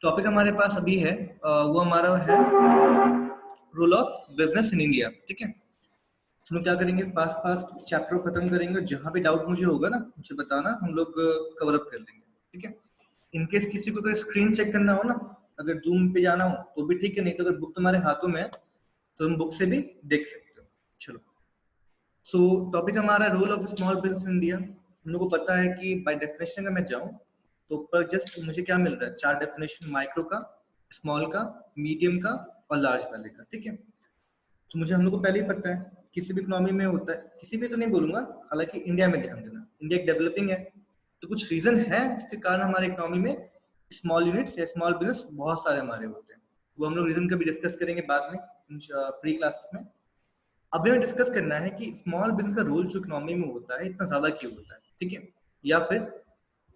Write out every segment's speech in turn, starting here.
Topic हमारे पास अभी है वो हमारा है role of business in India. ठीक है, हम लोग क्या करेंगे, फास्ट फास्ट इस चैप्टर को खत्म करेंगे। जहां भी डाउट मुझे होगा ना मुझे बताना, हम लोग कवर अप कर लेंगे। ठीक है, इनकेस किसी को अगर स्क्रीन चेक करना हो ना, अगर जूम पे जाना हो तो भी ठीक है, नहीं तो अगर बुक तुम्हारे हाथों में है तो तुम बुक से भी देख सकते हो। चलो, सो टॉपिक हमारा role of small business in India. हम लोग को पता है कि बाय डेफिनेशन अगर मैं जाऊं तो ऊपर जस्ट मुझे क्या मिल रहा है, 4 डेफिनेशन, माइक्रो का, स्मॉल का, मीडियम का और लार्ज वाले का। ठीक है, तो मुझे हम लोग को पहले ही पता है किसी भी इकोनॉमी में होता है, किसी भी तो नहीं बोलूंगा, हालांकि इंडिया में ध्यान देना, इंडिया एक डेवलपिंग है, तो कुछ रीजन है जिसके कारण हमारे इकोनॉमी में स्मॉल यूनिट्स या स्मॉल बिजनेस बहुत सारे हमारे होते हैं। वो हम लोग रीजन का भी डिस्कस करेंगे बाद में प्री क्लासेस में। अभी हमें डिस्कस करना है कि स्मॉल बिजनेस का रोल जो इकोनॉमी में होता है इतना ज्यादा क्यों होता है। ठीक है, या फिर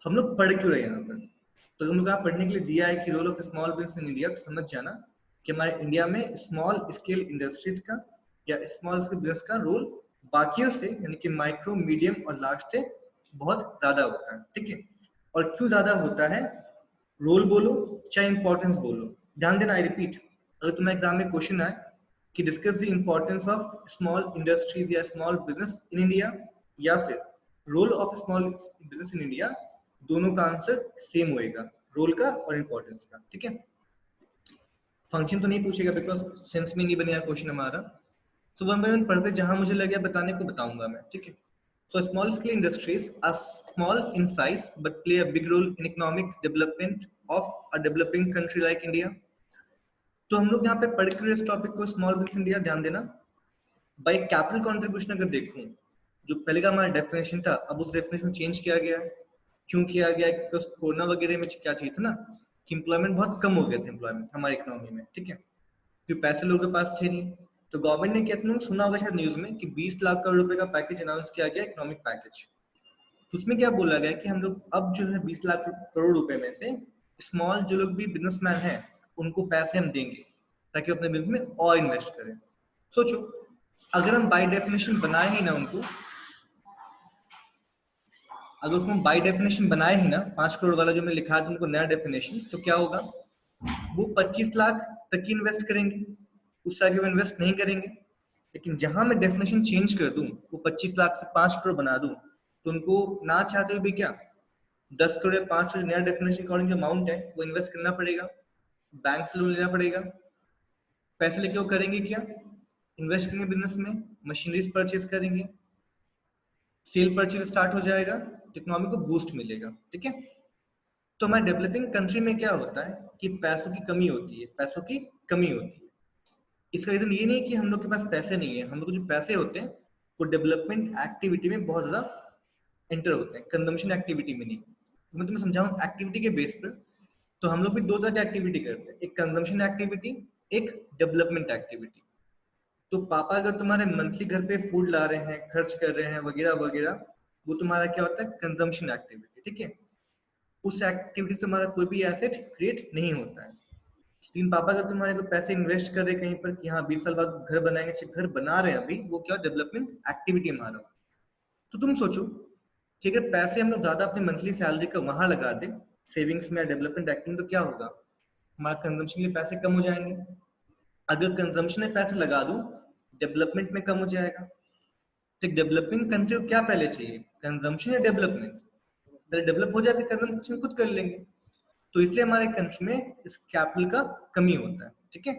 हम लोग पढ़ क्यों रहे हैं यहाँ पर। तो हम लोग यहाँ पढ़ने के लिए दिया है कि role of small business in India, तो समझ जाना कि हमारे इंडिया में स्मॉल स्केल इंडस्ट्रीज का या स्मॉल स्केल बिजनेस का रोल बाकियों से यानी कि माइक्रो, मीडियम और लार्ज से बहुत ज्यादा होता है। ठीक है, और क्यों ज्यादा होता है, रोल बोलो चाहे इंपॉर्टेंस बोलो, ध्यान देना। आई रिपीट, अगर तुम्हें एग्जाम में क्वेश्चन आए कि discuss the importance of small industries या स्मॉल बिजनेस इन इंडिया या फिर role of small business in India, दोनों का आंसर सेम होएगा, रोल का और इंपॉर्टेंस का। ठीक है, फंक्शन तो नहीं पूछेगा बिकॉज सेंस में नहीं बनेगा क्वेश्चन हमारा। तो वन बाय वन पढ़ते, जहां मुझे लगे बताने को बताऊंगा मैं। ठीक है, so small scale industries are small in size but play a big role in economic development of a developing country like India. तो हम लोग यहाँ पे पढ़ के इस टॉपिक को स्मॉल बिजनेस इंडिया, ध्यान देना। बाय कैपिटल कंट्रीब्यूशन अगर देखूं, जो पहले का हमारा डेफिनेशन था अब उस डेफिनेशन चेंज किया गया है। क्यों किया गया, बिकॉज कोरोना वगैरह में क्या चीज था ना कि एम्प्लॉयमेंट बहुत कम हो गया था, एम्प्लॉयमेंट हमारी इकोनॉमी में। ठीक है, क्योंकि पैसे लोगों के पास थे नहीं, तो गवर्नमेंट ने क्या, तुमने सुना होगा शायद न्यूज में कि 20 लाख करोड़ रुपए का पैकेज अनाउंस किया गया, इकोनॉमिक पैकेज। तो उसमें क्या बोला गया कि हम लोग अब जो है 20 लाख करोड़ रुपए में से स्मॉल जो लोग भी बिजनेसमैन हैं उनको पैसे हम देंगे ताकि वो अपने बिजनेस में और इन्वेस्ट करें। सोचो, अगर हम बाय डेफिनेशन बनाए ही ना उनको, अगर उसको हम बाय डेफिनेशन बनाए ही ना, 5 करोड़ वाला जो मैंने लिखा है तुमको नया डेफिनेशन, तो क्या होगा, वो 25 लाख तक की इन्वेस्ट करेंगे, उससे आगे वो इन्वेस्ट नहीं करेंगे। लेकिन जहां मैं डेफिनेशन चेंज कर दूं, वो 25 लाख से 5 करोड़ बना दूं, तो उनको ना चाहते हुए भी क्या 10 करोड़ या 5 करोड़ नया डेफिनेशन अकॉर्डिंग जो अमाउंट है वो इन्वेस्ट करना पड़ेगा, बैंक से लोन लेना पड़ेगा। पैसे लेके वो करेंगे क्या, इन्वेस्ट करेंगे बिजनेस में, मशीनरीज परचेज करेंगे, सेल परचेज स्टार्ट हो जाएगा, इकोनॉमी को बूस्ट मिलेगा। ठीक है, तो हमारे डेवलपिंग कंट्री में क्या होता है कि पैसों की कमी होती है, पैसों की कमी होती है। इसका रीजन ये नहीं कि हम लोग के पास पैसे नहीं है, हम लोग जो पैसे होते हैं वो डेवलपमेंट एक्टिविटी में बहुत ज्यादा एंटर होते हैं, कंजम्पशन एक्टिविटी में नहीं। तो मैं तुम्हें समझाऊं एक्टिविटी के बेस पर, तो हम लोग भी दो तरह की एक्टिविटी करते हैं, एक कंजम्पशन एक्टिविटी, एक डेवलपमेंट एक्टिविटी। तो पापा अगर तुम्हारे मंथली घर पे फूड ला रहे हैं, खर्च कर रहे हैं वगैरह वगैरह, वो तुम्हारा क्या होता है, कंजम्पशन एक्टिविटी। ठीक है, उस एक्टिविटी से हमारा कोई भी एसेट क्रिएट नहीं होता है। लेकिन पापा अगर तुम्हारे को पैसे इन्वेस्ट कर रहे कहीं पर कि हाँ 20 साल बाद घर बनाएंगे, घर बना रहे हैं अभी, वो क्या डेवलपमेंट एक्टिविटी हमारा। तो तुम सोचो कि अगर पैसे हम लोग ज्यादा अपनी मंथली सैलरी का वहां लगा दें सेविंग्स में या डेवलपमेंट एक्टिविटी, तो क्या होगा, हमारा कंजम्पशन के पैसे कम हो जाएंगे। अगर कंजम्पशन में पैसे लगा दूं, डेवलपमेंट में कम हो जाएगा। तो डेवलपिंग कंट्री को क्या पहले चाहिए, कंजम्पशन या डेवलपमेंट? पहले डेवलप हो जाए फिर कंजम्पशन खुद कर लेंगे। तो इसलिए हमारे कंट्री में इस कैपिटल का कमी होता है। ठीक है,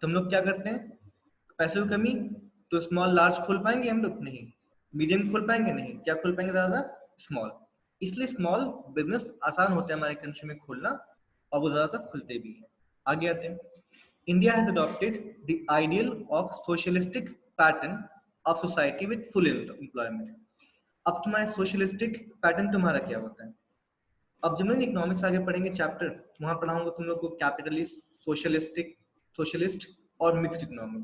तो हम लोग क्या करते हैं, पैसे की कमी, तो स्मॉल लार्ज खोल पाएंगे हम लोग, नहीं। मीडियम खोल पाएंगे, नहीं। क्या खोल पाएंगे, ज्यादा स्मॉल। इसलिए स्मॉल बिजनेस आसान होता है हमारे कंट्री में खोलना, और वो ज्यादातर खुलते भी हैं। आगे आते हैं, India has adopted the ideal of socialistic pattern of society with full employment. अब तुम्हारे सोशलिस्टिक पैटर्न तुम्हारा क्या होता है, अब जब हम इकोनॉमिक्स आगे पढ़ेंगे चैप्टर, वहां पढ़ाऊंगा तुम लोग को कैपिटलिस्ट, सोशलिस्टिक, सोशलिस्ट और मिक्स्ड इकोनॉमी।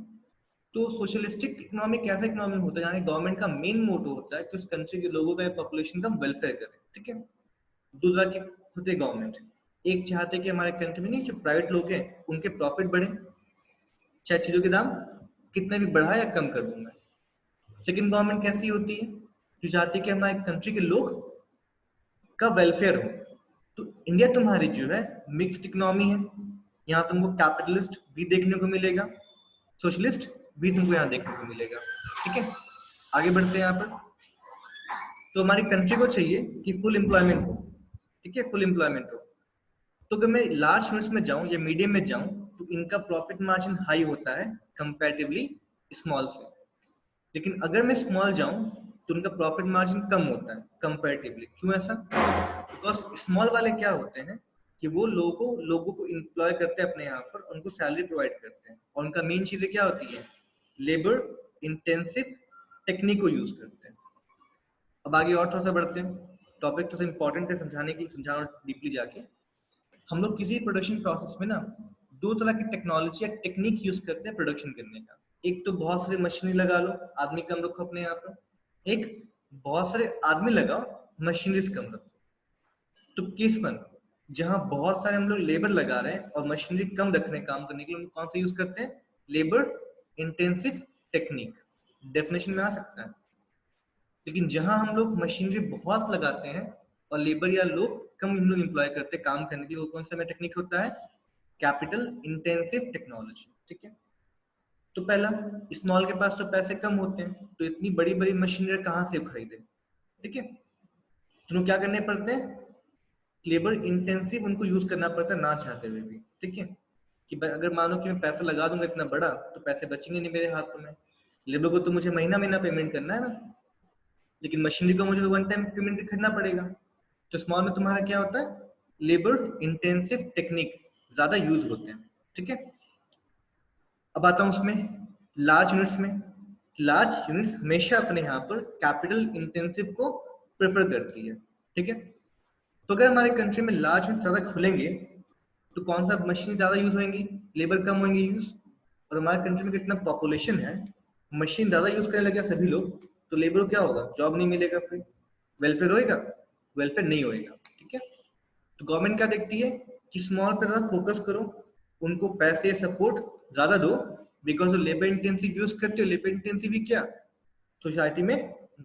तो सोशलिस्टिक इकोनॉमी कैसा इकोनॉमी होता है, जहाँ गवर्नमेंट का मेन मोटो होता है कि उस कंट्री के लोगों का, पॉपुलेशन का वेलफेयर करे। ठीक है, दूसरा के होते गवर्नमेंट, एक चाहते कि हमारे कंट्री में नहीं जो प्राइवेट लोग हैं उनके प्रॉफिट बढ़े, चाहे चीजों के दाम कितने भी बढ़ा या कम कर दूं मैं। सेकंड गवर्नमेंट कैसी होती है, जो चाहती है कि हमारे कंट्री के लोग का वेलफेयर हो, तो इंडिया तुम्हारी जो है मिक्स्ड इकोनॉमी है, यहाँ तुमको कैपिटलिस्ट भी देखने को मिलेगा, सोशलिस्ट भी तुमको यहाँ देखने को मिलेगा। ठीक है, आगे बढ़ते हैं यहाँ पर। तो हमारी कंट्री को चाहिए कि फुल एम्प्लॉयमेंट हो। ठीक है, फुल एम्प्लॉयमेंट हो। तो अगर मैं लार्ज यूनिट्स में जाऊं या मीडियम में जाऊं तो इनका प्रॉफिट मार्जिन हाई होता है कंपैरेटिवली स्मॉल से। लेकिन अगर मैं स्मॉल जाऊं तो उनका प्रॉफिट मार्जिन कम होता है कंपैरेटिवली। क्यों ऐसा? बिकॉज स्मॉल वाले क्या होते हैं कि वो लोगों को एम्प्लॉय करते हैं अपने यहाँ पर, उनको सैलरी प्रोवाइड करते हैं, और उनका मेन चीजें क्या होती है? लेबर इंटेंसिव टेक्निक को यूज करते हैं। अब आगे और थोड़ा सा बढ़ते हैं, टॉपिक थोड़ा सा इंपॉर्टेंट है समझाने की, समझाना डीपली जाके। हम लोग किसी प्रोडक्शन प्रोसेस में ना दो तरह की टेक्नोलॉजी या टेक्निक यूज करते हैं प्रोडक्शन करने का। एक तो बहुत सारी मशीनरी लगा लो, आदमी कम रखो अपने यहाँ पर। एक बहुत सारे आदमी लगाओ, मशीनरीज कम रखो। तो किस वन, जहां बहुत सारे हम लोग लेबर लगा रहे हैं और मशीनरी कम रख रहे हैं काम करने के लिए, हम कौन सा यूज करते हैं? Labour intensive technique. डेफिनेशन में आ सकता है। लेकिन जहां हम लोग मशीनरी बहुत लगाते हैं और लेबर या लोग कम हम लोग एम्प्लॉय करते हैं काम करने के लिए, वो कौन सा टेक्निक होता है? Capital intensive technology. ठीक है, तो पहला, स्मॉल के पास तो पैसे कम होते हैं, तो इतनी बड़ी बड़ी मशीनरी कहाँ से खरीदे? ठीक है, तो क्या करने पड़ते हैं? लेबर इंटेंसिव उनको यूज करना पड़ता है ना चाहते हुए भी। ठीक है, कि भाई अगर मानो कि मैं पैसा लगा दूंगा इतना बड़ा, तो पैसे बचेंगे नहीं मेरे हाथों में। लेबर को तो मुझे महीना महीना पेमेंट करना है ना, लेकिन मशीनरी को मुझे वन टाइम पेमेंट भी करना पड़ेगा। तो स्मॉल में तुम्हारा क्या होता है? लेबर इंटेंसिव टेक्निक ज्यादा यूज होते हैं। ठीक है, अब आता हूं उसमें लार्ज यूनिट्स में। लार्ज यूनिट्स हमेशा अपने यहाँ पर कैपिटल इंटेंसिव को प्रेफर करती है। ठीक है, तो अगर हमारे कंट्री में लार्ज यूनिट ज्यादा खुलेंगे तो कौन सा मशीन ज्यादा यूज होंगी? लेबर कम होंगे यूज। और हमारे कंट्री में कितना पॉपुलेशन है, मशीन ज्यादा यूज करने लगे सभी लोग, तो लेबर को क्या होगा? जॉब नहीं मिलेगा, फिर वेलफेयर होएगा? वेलफेयर नहीं होएगा। ठीक है, तो गवर्नमेंट क्या देखती है कि स्मॉल पे ज्यादा फोकस करो, उनको पैसे सपोर्ट ज्यादा दो, बिकॉज लेबर इंटेंसिव यूज करते हो। लेबर इंटेंसिव ही क्या सोसाइटी में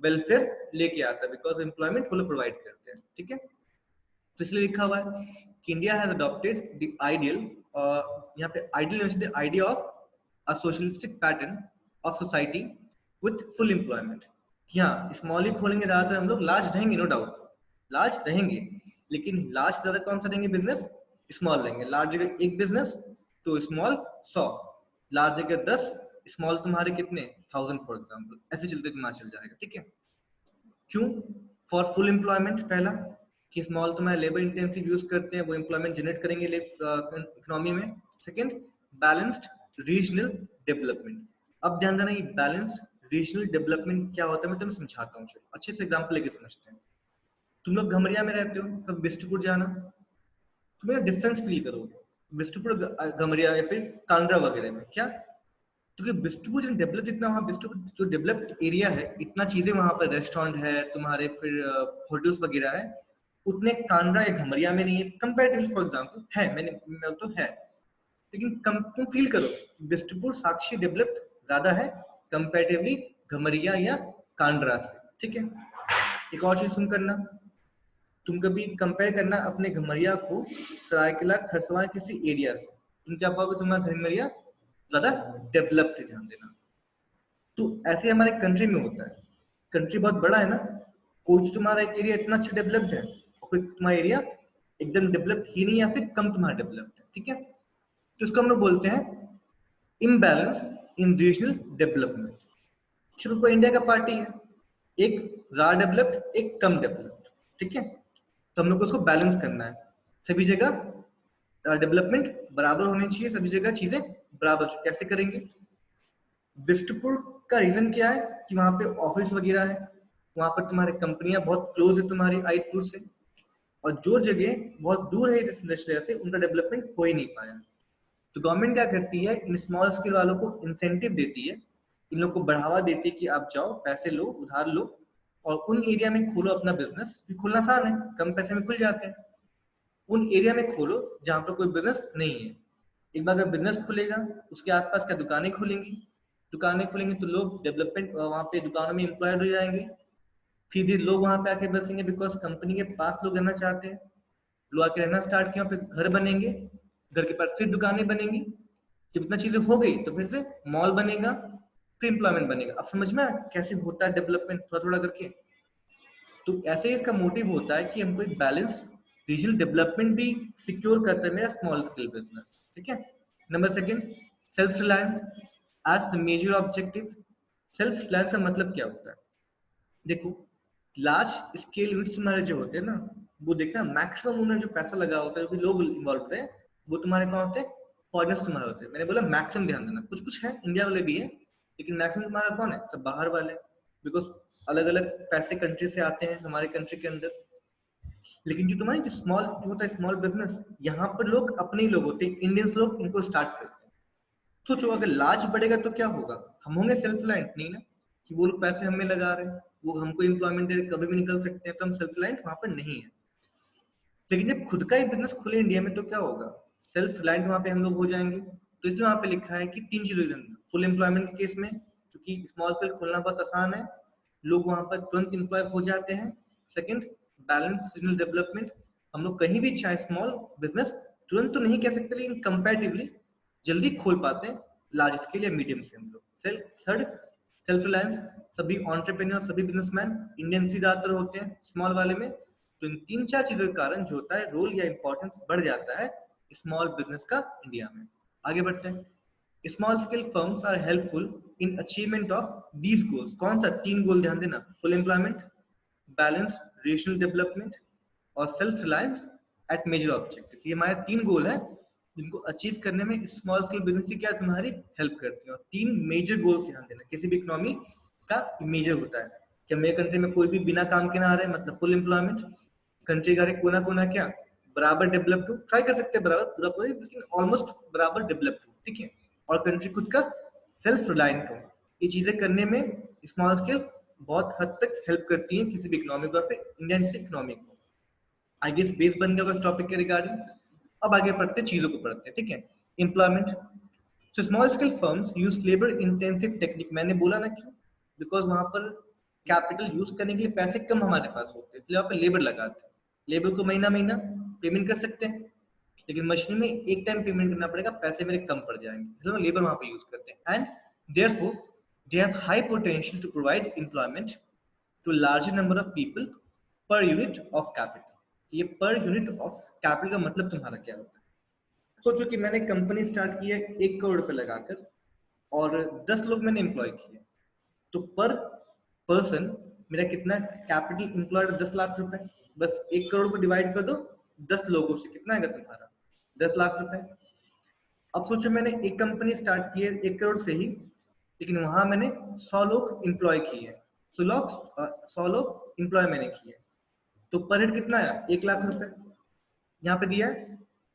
वेलफेयर लेके आता है, बिकॉज एम्प्लॉयमेंट वो लोग प्रोवाइड करते हैं। ठीक है, तो इसलिए लिखा हुआ है कि India has adopted the ideal, यहाँ पे ideal the idea of a socialistic pattern of society with full employment. यहाँ स्मॉल ही खोलेंगे ज्यादातर हम लोग, लार्ज रहेंगे नो डाउट, लार्ज रहेंगे, लेकिन लार्ज से ज्यादा कौन सा रहेंगे बिजनेस? स्मॉल रहेंगे। लार्ज जगह एक बिजनेस तो स्मॉल 100, लार्ज जगह 10, स्मॉल तुम्हारे कितने 1000 फॉर एग्जाम्पल, ऐसे चलते तुम्हारा चल जाएगा। ठीक है, क्यों? फॉर फुल एम्प्लॉयमेंट, पहला कि स्मॉल तुम्हारे लेबर इंटेंसिव यूज करते हैं, वो एम्प्लॉयमेंट जनरेट करेंगे इकोनॉमी में। Second, balanced regional development. अब ध्यान देना, ये बैलेंस्ड रीजनल डेवलपमेंट क्या होता है मैं तुम्हें समझाता हूँ, अच्छे से एग्जांपल लेके समझते हैं। तुम लोग घमरिया में रहते हो, कब बिस्टुपुर जाना, तुम्हें डिफरेंस फील करोगे बिस्टुपुर घमरिया या फिर कांगड़ा वगैरह में। क्या? क्योंकि बिस्टुपुर जो डेवलप, इतना वहाँ बिस्टुपुर जो डेवलप्ड एरिया है, इतना चीजें वहां पर, रेस्टोरेंट है तुम्हारे, फिर होटल्स वगैरह है, उतने कांगड़ा या घमरिया में नहीं है कंपेरेटिवली। फॉर एग्जांपल है, मैंने तो है, लेकिन कम तुम फील करो बिस्टुपुर साक्षी डेवलप्ड ज्यादा है कंपेरेटिवली घमरिया या कांगड़ा से। ठीक है, एक और चीज सुन करना, तुम कभी कंपेयर करना अपने घमरिया को सरायकेला खरसावां किसी एरिया से, तुम क्या पाओगे? तुम्हारा घमरिया ज्यादा डेवलप्ड है, ध्यान देना। तो ऐसे हमारे कंट्री में होता है, कंट्री बहुत बड़ा है ना, कोई तुम्हारा एक एरिया इतना अच्छा डेवलप्ड है और कोई तुम्हारा एरिया एकदम डेवलप्ड ही नहीं, या फिर कम तुम्हारा डेवलप्ड है। ठीक है, तो इसको हम लोग बोलते हैं इम्बैलेंस इन रीजनल डेवलपमेंट। शुरू को इंडिया का पार्टी है, एक ज्यादा डेवलप्ड एक कम डेवलप्ड। ठीक है, तो हम लोग को उसको बैलेंस करना है, सभी जगह डेवलपमेंट बराबर होनी चाहिए, सभी जगह चीजें बराबर। कैसे करेंगे? बिस्टुपुर का रीजन क्या है कि वहां पे ऑफिस वगैरह है, वहां पर तुम्हारी कंपनियां बहुत क्लोज है तुम्हारी आईपुर से, और जो जगह बहुत दूर है इस इंडस्ट्री से, उनका डेवलपमेंट हो ही नहीं पाया। तो गवर्नमेंट क्या करती है, इन स्मॉल स्केल वालों को इंसेंटिव देती है, इन लोग को बढ़ावा देती है कि आप जाओ पैसे लो, उधार लो, और उन एरिया में खोलो अपना बिजनेस। खोलना आसान है, कम पैसे में खुल जाते हैं। उन एरिया में खोलो जहां पर कोई बिजनेस नहीं है। एक बार अगर बिजनेस खुलेगा, उसके आसपास क्या दुकानें खुलेंगी, दुकानें खुलेंगी तो लोग डेवलपमेंट वहां पे दुकानों में एम्प्लॉयड हो जाएंगे, फिर लोग वहां पे आके बसेंगे, बिकॉज कंपनी के पास लोग रहना चाहते हैं। लोग आके रहना स्टार्ट किया, फिर घर बनेंगे, घर के पास फिर दुकानें बनेंगी, जब इतना चीजें हो गई तो फिर से मॉल बनेगा, फिर एम्प्लॉयमेंट बनेगा। अब समझ में आया कैसे होता है डेवलपमेंट थोड़ा थोड़ा करके। तो ऐसे ही इसका मोटिव होता है कि हमको एक बैलेंस रीजनल डेवलपमेंट भी सिक्योर करता है मेरा स्मॉल स्केल बिजनेस, ठीक है। Number second, self reliance as major objective. Self reliance का मतलब क्या होता है? देखो, लार्ज स्केल यूनिट्स तुम्हारे जो होते हैं ना, वो देखना मैक्सिमम उन्हें जो पैसा लगा होता है, जो भी लोग इन्वॉल्व होते हैं, वो तुम्हारे कौन होते हैं? फॉरेनर्स तुम्हारे होते हैं। मैंने बोला मैक्सिमम, ध्यान देना, कुछ कुछ है इंडिया वाले भी है, लेकिन मैक्सिमम तुम्हारा कौन है? सब बाहर वाले, बिकॉज अलग अलग पैसे कंट्री से आते हैं हमारे कंट्री के अंदर। लेकिन जो तुम्हारी जो स्मॉल जो होता है स्मॉल बिजनेस, यहाँ पर लोग अपने ही लोग होते हैं, इंडियंस लोग इनको स्टार्ट करते हैं। सोचो अगर लार्ज बढ़ेगा तो क्या होगा? हम होंगे सेल्फ रिलायंट नहीं ना, कि वो लोग पैसे हमें लगा रहे हैं, वो हमको एम्प्लॉयमेंट दे रहे, कभी भी निकल सकते हैं, तो हम सेल्फ रिलायंट वहां पर नहीं है। लेकिन जब खुद का ही बिजनेस खुले इंडिया में तो क्या होगा? सेल्फ रिलायंट वहां पे हम लोग हो जाएंगे। तो इसलिए वहां पे लिखा है कि 3 चीजें, फुल एम्प्लॉयमेंट के केस में, क्योंकि स्मॉल स्केल खोलना बहुत आसान है, लोग वहां पर तुरंत एम्प्लॉय हो जाते हैं। सेकंड, बैलेंस रीजनल डेवलपमेंट, हम लोग कहीं भी चाहे स्मॉल बिजनेस तुरंत तो नहीं कह सकते, लेकिन कंपैरेटिवली जल्दी खोल पाते हैं लार्ज स्केल या मीडियम से हम लोग। थर्ड, सेल्फ रिलायंस, सभी ऑन्टरप्रेन्योर सभी बिजनेसमैन इंडियन से ज्यादातर होते हैं स्मॉल वाले में। तो इन 3-4 चीजों के कारण जो होता है रोल या इंपॉर्टेंस बढ़ जाता है स्मॉल बिजनेस का इंडिया में। आगे बढ़ते हैं। Small scale firms are helpful in achievement of these goals. कौन सा? 3 गोल ध्यान देना, full employment, balanced regional development और self reliance at major objective. ये हमारे 3 गोल है जिनको अचीव करने में स्मॉल स्केल बिजनेस क्या तुम्हारी हेल्प करती है। और 3 मेजर गोल्स ध्यान देना, किसी भी इकोनॉमी का मेजर होता है कि मेरे कंट्री में कोई भी बिना काम के ना आ रहे, मतलब फुल एम्प्लॉयमेंट, कंट्री का कोना कोना क्या बराबर डेवलप हो, ट्राई कर सकते हैं बराबर पूरा पूरा, लेकिन ऑलमोस्ट बराबर डेवलप हो, ठीक है। और कंट्री खुद का सेल्फ रिलायंट हो। ये चीजें करने में स्मॉल स्केल बहुत हद तक हेल्प करती है किसी भी इकोनॉमी को, इंडियन से इकोनॉमी को। आई गेस बेस बन गया उस टॉपिक के रिगार्डिंग। अब आगे पढ़ते चीजों को पढ़ते हैं, ठीक है। एम्प्लॉयमेंट, तो small scale firms use labour intensive technique. मैंने बोला ना क्यों? बिकॉज वहां पर कैपिटल यूज करने के लिए पैसे कम हमारे पास होते हैं, इसलिए वहां पर लेबर लगाते हैं। लेबर को महीना महीना पेमेंट कर सकते हैं, लेकिन मशीन में एक टाइम पेमेंट करना पड़ेगा, पैसे मेरे कम पड़ जाएंगे, इसलिए लेबर वहां पे यूज करते हैं। And therefore they have high potential to provide employment to larger number of people per unit of capital. ये पर यूनिट ऑफ कैपिटल का मतलब तुम्हारा क्या होता है? सोचो कि मैंने कंपनी स्टार्ट की है 1 करोड़ रुपए लगाकर, और 10 लोग मैंने एम्प्लॉय किए, तो पर पर्सन मेरा कितना कैपिटल एम्प्लॉयड? 10 लाख रुपए। बस 1 करोड़ को डिवाइड कर दो 10 लोगों से, कितना आएगा तुम्हारा? 10 लाख रुपए। अब सोचो मैंने एक कंपनी स्टार्ट की है 1 करोड़ से ही, लेकिन वहां मैंने 100 लोग एम्प्लॉय किए, 100 लोग एम्प्लॉय मैंने किए, तो पर हेड कितना आया? 1 लाख रुपए। यहाँ पे दिया है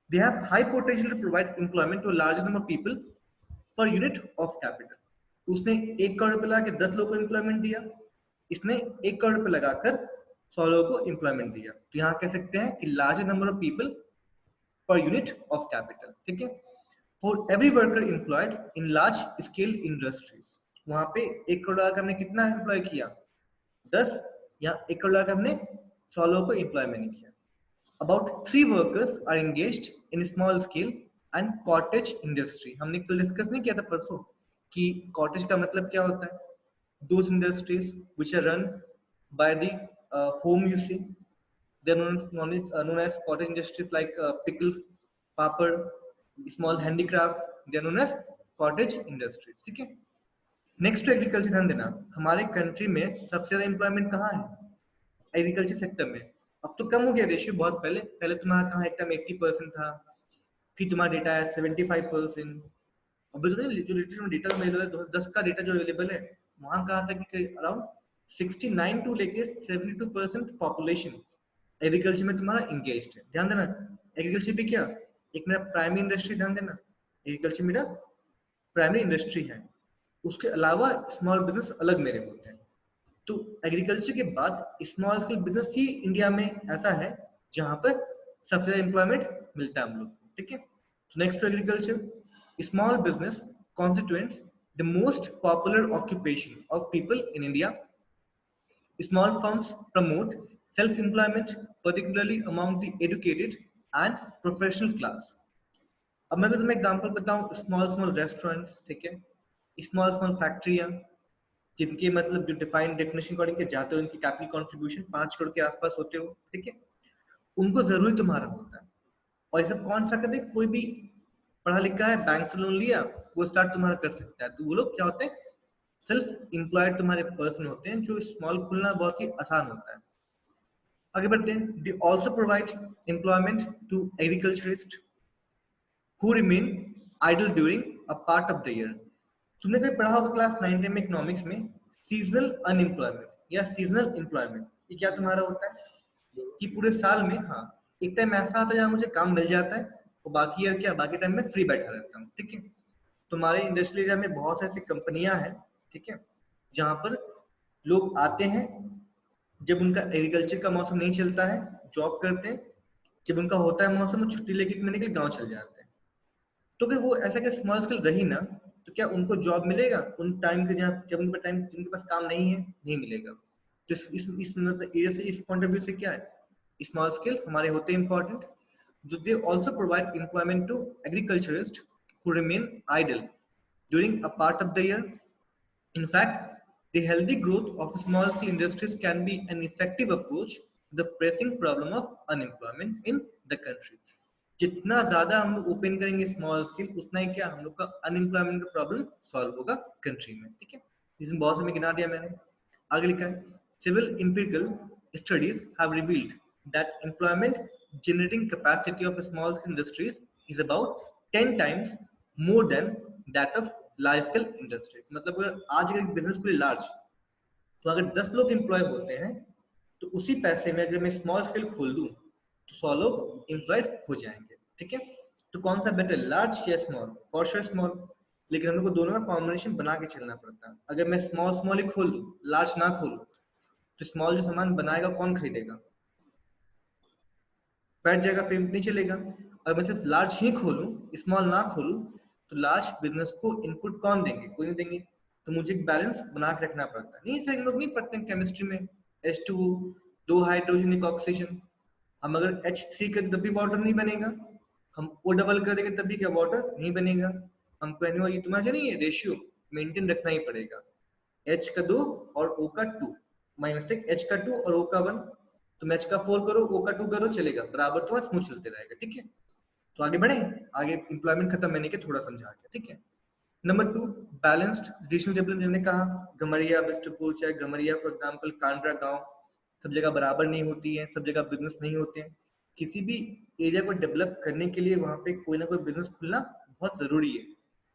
they have high potential to provide employment to a large number of people per unit of capital। उसने 1 करोड़ रुपए लगा के 10 लोगों को एम्प्लॉयमेंट दिया, इसने 1 करोड़ रुपए लगाकर 100 लोगों को एम्प्लॉयमेंट दिया। तो यहाँ कह सकते हैं कि larger number of people per unit of capital, ठीक है। For every worker employed in large scale industries, वहां पे 1 करोड़ लगाकर हमने कितना एम्प्लॉय किया? 10। या 1 करोड़ लगाकर हमने 100 लोगों को एम्प्लॉयमेंट किया। About 3 workers are engaged in small scale and cottage industry। हमने कल डिस्कस नहीं किया था परसों कि cottage का मतलब क्या होता है? Those industries which are run by the home usage, they are known as cottage industries, like pickle, papad, small handicrafts, they are known as cottage industries, ठीक है। नेक्स्ट टू एग्रीकल्चर, ध्यान देना, हमारे कंट्री में सबसे ज्यादा एम्प्लॉयमेंट कहाँ है? एग्रीकल्चर सेक्टर में। अब तो कम हो गया रेशियो बहुत, पहले पहले तुम्हारा कहाँ एकदम 80% था, फिर तुम्हारा डेटा है 75%। अब जो लिटरेचर में डेटा अवेलेबल है 2010 का डेटा जो अवेलेबल है, वहां कहा था कि अराउंड 69 टू लेके 72% पॉपुलेशन एग्रीकल्चर में तुम्हारा इंगेज्ड है। ध्यान देना, एग्रीकल्चर भी क्या, एक मेरा प्राइमरी इंडस्ट्री, ध्यान देना, एग्रीकल्चर मेरा प्राइमरी इंडस्ट्री है, उसके अलावा स्मॉल बिजनेस अलग मेरे होते हैं। तो एग्रीकल्चर के बाद स्मॉल स्केल बिजनेस ही इंडिया में ऐसा है जहां पर सबसे ज्यादा एम्प्लॉयमेंट मिलता है हम लोग को, ठीक है। तो next to agriculture, small business constituents the most popular occupation of people in India. Small firms promote self employment particularly among the educated and professional class. अब मैं अगर तुम्हें एग्जांपल बताऊं, स्मॉल रेस्टोरेंट्स, ठीक है, स्मॉल फैक्ट्रियां, जिनके मतलब जो डिफाइंड डेफिनेशन अकॉर्डिंग के जाते हो, उनकी कैपिटल कंट्रीब्यूशन 5 करोड़ के आसपास होते हो, ठीक है, उनको जरूरी तुम्हारा होता है। और ये सब कौन सा करते हैं? कोई भी पढ़ा लिखा है, बैंक से लोन लिया, वो स्टार्ट तुम्हारा कर सकता है। तो वो लोग क्या होते हैं? सेल्फ एम्प्लॉयड तुम्हारे पर्सन होते हैं, जो स्मॉल खुलना बहुत ही आसान होता है। आगे बढ़ते हैं। They also provide employment to agriculturist who remain idle during a part of the year. तुमने कहीं पढ़ा होगा क्लास 9 में इकोनॉमिक्स में, सीजनल अनएम्प्लॉयमेंट या सीजनल एम्प्लॉयमेंट। ये क्या तुम्हारा होता है कि पूरे साल में, हाँ, एक टाइम ऐसा आता है जहाँ मुझे काम मिल जाता है और बाकी ईयर क्या, बाकी टाइम में फ्री बैठा रहता हूँ, ठीक है। तुम्हारे इंडस्ट्रियल एरिया में बहुत ऐसी कंपनियां हैं, ठीक है, जहाँ पर लोग आते हैं जब उनका एग्रीकल्चर का मौसम नहीं चलता है, जॉब करते हैं, जब उनका होता है मौसम, वो छुट्टी लेके 1 महीने के लिए गाँव चल जाते हैं। तो अगर वो ऐसा कि स्मॉल स्केल रही ना, तो क्या उनको जॉब मिलेगा उन टाइम के, जहाँ जब उनका टाइम, जिनके पास काम नहीं है, नहीं मिलेगा। तो इस एरिया से, इस पॉइंट ऑफ व्यू से क्या है, स्मॉल स्केल हमारे होते हैं important. They also provide employment to agriculturist who remain idle during a part of the year. In fact, the healthy growth of small scale industries can be an effective approach to the pressing problem of unemployment in the country. जितना ज्यादा हम लोग open करेंगे small scale, उतना ही क्या हम लोग का अनएम्प्लॉयमेंट का प्रॉब्लम सॉल्व होगा कंट्री में, ठीक है। इसमें बहुत से में गिना दिया मैंने। आगे लिखा है, several empirical studies have revealed that employment generating capacity of small scale industries is about 10 times more than that of large scale industries. मतलब अगर आज अगर बिजनेस को लार्ज, तो अगर 10 लोग एम्प्लॉय होते हैं, तो उसी पैसे में अगर मैं स्मॉल स्केल खोल दूं तो 100 लोग एम्प्लॉयड हो जाएंगे, ठीक है। तो कौन सा बेटर, लार्ज या स्मॉल? For sure small. लेकिन हम लोग को दोनों का कॉम्बिनेशन बना के चलना पड़ता है। अगर मैं स्मॉल ही खोल दूं, लार्ज ना खोलूं, तो स्मॉल जो सामान बनाएगा कौन खरीदेगा? बैठ जाएगा, फिर नहीं चलेगा। अगर मैं सिर्फ लार्ज ही खोलूं, स्मॉल ना खोलूं, तो लार्ज बिजनेस को इनपुट कौन देंगे? कोई नहीं देंगे। तो मुझे एक बैलेंस बना के रखना पड़ता है। नहीं सर, लोग नहीं पढ़ते हैं केमिस्ट्री में, H2O, 2 हाइड्रोजन ऑक्सीजन, हम अगर H3 कर तब भी वाटर नहीं बनेगा, हम O डबल कर देंगे तब भी क्या वाटर नहीं बनेगा। हमको एनुअल, ये तुम्हारा नहीं है, रेशियो मेंटेन रखना ही पड़ेगा। H का 2 और O का 2, माई मिस्टेक, H का 2 और O का 1, तुम H का 4 करो, O का 2 करो, चलेगा, बराबर तुम्हारा स्मूथ चलते रहेगा, ठीक है। तो आगे बढ़े, आगे एम्प्लॉयमेंट खत्म मैंने के थोड़ा समझा के, ठीक है। Number 2, balanced regional development. मैंने कहा गमरिया, बिष्टुपुर, चाहे गमरिया फॉर एग्जांपल, कांड्रा गांव, सब जगह बराबर नहीं होती है, सब जगह बिजनेस नहीं होते हैं। किसी भी एरिया को डेवलप करने के लिए वहां पे कोई ना कोई बिजनेस खुलना बहुत जरूरी है।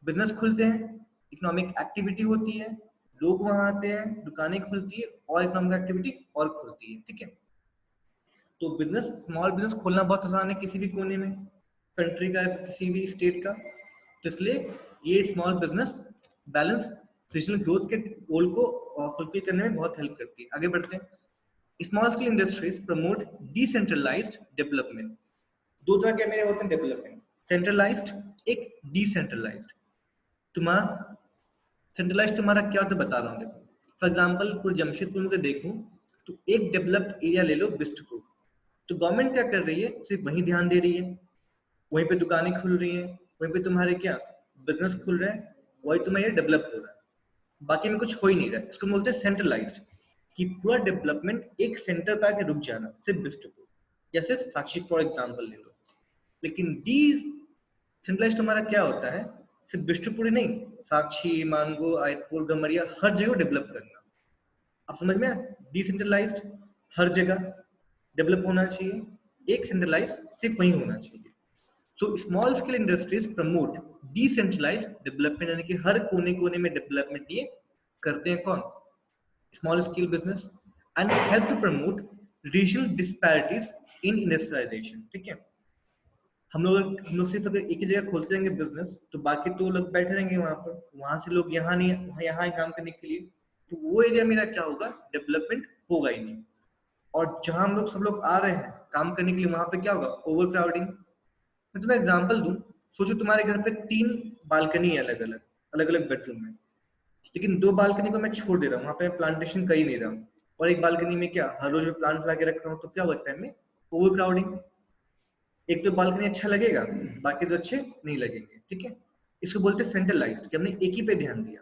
बिजनेस खुलते हैं, इकोनॉमिक एक्टिविटी होती है, लोग वहां आते हैं, दुकानें खुलती है और इकोनॉमिक एक्टिविटी और खुलती है, ठीक है। तो बिजनेस, स्मॉल बिजनेस खोलना बहुत आसान है किसी भी कोने में, कंट्री का, किसी भी स्टेट का। तो इसलिए ये small business balance regional growth के गोल को फुलफिल करने में बहुत हेल्प करती है। आगे बढ़ते हैं। Small scale industries promote decentralised development. दो तरह के मेरे होते हैं डेवलपमेंट, सेंट्रलाइज्ड, एक डिसेंट्रलाइज्ड। तुम्हारा सेंट्रलाइज्ड तुम्हारा क्या होता है बता रहा हूँ, देखो। फॉर एग्जाम्पल पूरे जमशेदपुर में देखूं तो एक डेवलप्ड एरिया ले लो, बिस्टपुर। तो गवर्नमेंट क्या कर रही है, सिर्फ वहीं ध्यान दे रही है, वहीं पे दुकानें खुल रही हैं, वहीं पे तुम्हारे क्या बिजनेस खुल रहे हैं, वही तुम्हारे डेवलप हो रहा है, बाकी में कुछ हो ही नहीं रहा है। इसको बोलते हैं सेंट्रलाइज्ड, कि पूरा डेवलपमेंट एक सेंटर पे आके रुक जाना, सिर्फ बिस्टपुर या सिर्फ साक्षी फॉर एग्जाम्पल ले लो। लेकिन डी सेंट्रलाइज्ड तुम्हारा क्या होता है, सिर्फ बिष्टुपुर ही नहीं, साक्षी, मानगो, आयतपुर, गमरिया, हर जगह डेवलप करना। आप समझ में आया? डिसेंट्रलाइज्ड हर जगह डेवलप होना चाहिए, एक सेंट्रलाइज्ड सिर्फ वहीं होना चाहिए। तो small scale industries promote decentralised development, यानी कि हर कोने कोने में डेवलपमेंट ये करते हैं कौन, small scale business, and help to promote regional disparities in industrialisation, ठीक है। हम लोग सिर्फ अगर एक ही जगह खोलते रहेंगे बिजनेस, तो बाकी तो लोग बैठे रहेंगे वहां पर, वहां से लोग यहाँ नहीं, यहाँ ही काम करने के लिए, तो वो एरिया मेरा क्या होगा, डेवलपमेंट होगा ही नहीं। और जहां हम लोग सब लोग आ रहे हैं काम करने के लिए, वहां पे क्या होगा, ओवर क्राउडिंग। मैं तुम्हें एग्जांपल दूं, सोचो तुम्हारे घर पे 3 बालकनी है, अलग अलग, अलग अलग बेडरूम में, लेकिन 2 बालकनी को मैं छोड़ दे रहा हूँ, वहां पे प्लांटेशन कर ही नहीं रहा हूँ, और एक बालकनी में क्या हर रोज मैं प्लांट ला के रख रहा हूँ, तो क्या होता है, ओवर क्राउडिंग, एक तो बालकनी अच्छा लगेगा, बाकी तो अच्छे नहीं लगेंगे, ठीक है। इसको बोलते हैं सेंट्रलाइज्ड, कि हमने एक ही पे ध्यान दिया।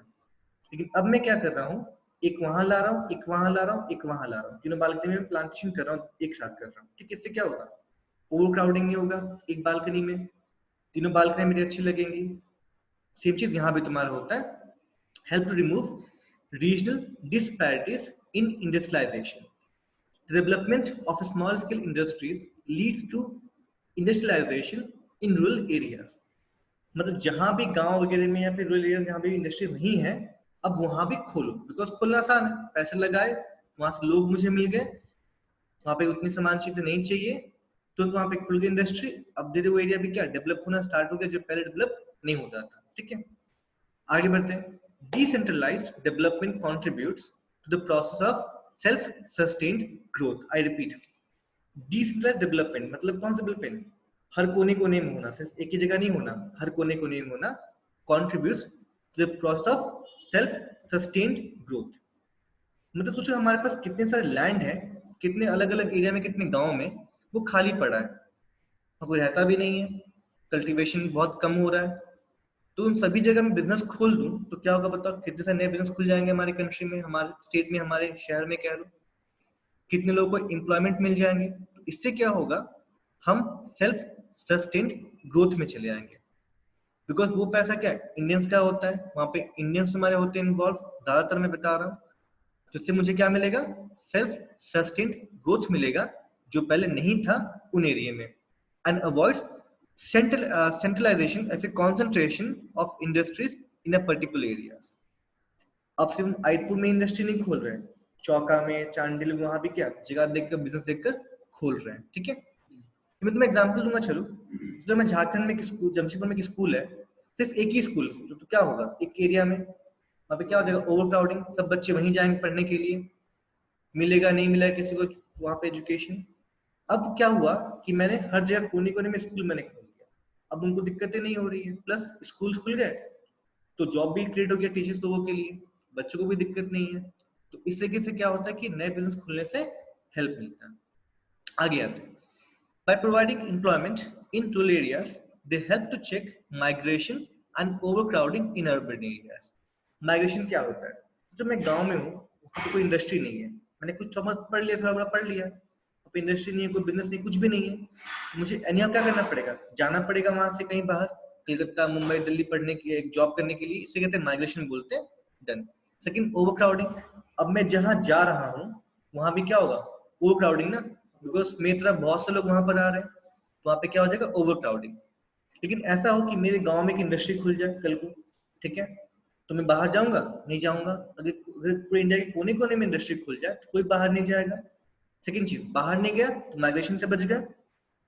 लेकिन अब मैं क्या कर रहा हूँ, एक वहां ला रहा हूँ, एक वहां ला रहा हूँ, एक वहां ला रहा हूँ, तीनों बालकनी में प्लांटेशन कर रहा हूँ, एक साथ कर रहा हूँ, ठीक। इससे क्या होगा, ओवर क्राउडिंग नहीं होगा एक बालकनी में, तीनों बालकनी मेरी अच्छी लगेंगी। सेम चीज यहाँ भी तुम्हारा होता है। Help to remove regional disparities in industrialisation, development of small scale industries leads to industrialization in rural areas। मतलब जहां भी गांव वगैरह में या फिर रूरल एरिया जहां भी इंडस्ट्री नहीं है, अब वहां भी खोलो, बिकॉज खोलना आसान है, पैसे लगाए, वहां से लोग मुझे मिल गए, वहां पे उतनी सामान चीजें नहीं चाहिए, तो वहां पे खुल गई इंडस्ट्री। अब धीरे वो एरिया भी क्या डेवलप होना स्टार्ट हो गया, जो पहले डेवलप नहीं होता था, ठीक है। आगे बढ़ते हैं। Decentralised development contributes to the process of self sustained growth. I repeat, decentralised development मतलब कौन सा डेवलपमेंट, हर कोने कोने में होना, सिर्फ एक ही जगह नहीं होना, हर कोने कोने में होना, contributes to the process of self sustained growth. मतलब सोचो हमारे पास कितने सारे लैंड है, कितने अलग अलग एरिया में, कितने गांव में वो खाली पड़ा है, अब कोई रहता भी नहीं है, कल्टीवेशन बहुत कम हो रहा है। तो उन सभी जगह में बिजनेस खोल दूं तो क्या होगा बताओ, कितने सारे नए बिजनेस खुल जाएंगे हमारे कंट्री में, हमारे स्टेट में, हमारे शहर में कह लो, कितने लोगों को एम्प्लॉयमेंट मिल जाएंगे। तो इससे क्या होगा, हम सेल्फ सस्टेन्ड ग्रोथ में चले आएंगे, बिकॉज वो पैसा क्या है, इंडियंस का होता है, वहां पे इंडियंस हमारे होते हैं इन्वॉल्व, ज्यादातर मैं बता रहा हूँ। तो इससे मुझे क्या मिलेगा, सेल्फ सस्टेन्ड ग्रोथ मिलेगा, जो पहले नहीं था उन एरिया में। And avoids centralization of a concentration of industries in a particular areas। अब सिर्फ आइतपुर में इंडस्ट्री नहीं खोल रहे हैं, चौका में, चांडिल में, वहां भी क्या जगह देखकर बिजनेस देखकर खोल रहे हैं, ठीक है। मैं तुम्हें एग्जांपल दूंगा, चलो। तो मैं झारखंड में स्कूल, जमशेदपुर में स्कूल है, सिर्फ एक ही स्कूल, तो क्या होगा एक एरिया में, वहां पे क्या हो जाएगा, ओवर क्राउडिंग, सब बच्चे वहीं जाएंगे पढ़ने के लिए, मिलेगा नहीं मिलेगा किसी को वहां पे एजुकेशन। अब क्या हुआ कि मैंने हर जगह कोने कोने में स्कूल मैंने खोल दिया, अब उनको दिक्कतें नहीं हो रही है, प्लस स्कूल खुल गए तो जॉब भी क्रिएट हो गया टीचर्स लोगों के लिए, बच्चों को भी दिक्कत नहीं है। तो इस तरीके से क्या होता है कि नए बिजनेस खुलने से हेल्प मिलता है। आगे आते हैं। By providing employment in rural areas, they help to check migration and overcrowding in urban areas। Migration क्या होता है, जो मैं गांव में हूँ, वहाँ पे कोई इंडस्ट्री नहीं है, मैंने कुछ थोड़ा पढ़ लिया, थोड़ा बड़ा पढ़ लिया, अब इंडस्ट्री नहीं है, कोई बिजनेस नहीं, कुछ भी नहीं है, मुझे एनिया क्या करना पड़ेगा, जाना पड़ेगा वहां से कहीं बाहर, कलकत्ता, मुंबई, दिल्ली पढ़ने की, एक जॉब करने के लिए, इसे कहते हैं माइग्रेशन बोलते हैं। डन। सेकंड, ओवरक्राउडिंग, अब मैं जहां जा रहा हूँ वहां भी क्या होगा, ओवरक्राउडिंग ना, बिकॉज मेरी तरफ बहुत से लोग वहां पर आ रहे हैं, तो वहां पे क्या हो जाएगा, ओवरक्राउडिंग। लेकिन ऐसा हो कि मेरे गांव में एक इंडस्ट्री खुल जाए कल को, ठीक है, तो मैं बाहर जाऊंगा नहीं जाऊंगा, अगर पूरे इंडिया के कोने कोने में इंडस्ट्री खुल जाए तो कोई बाहर नहीं जाएगा। सेकंड चीज, बाहर नहीं गया तो माइग्रेशन से बच गया।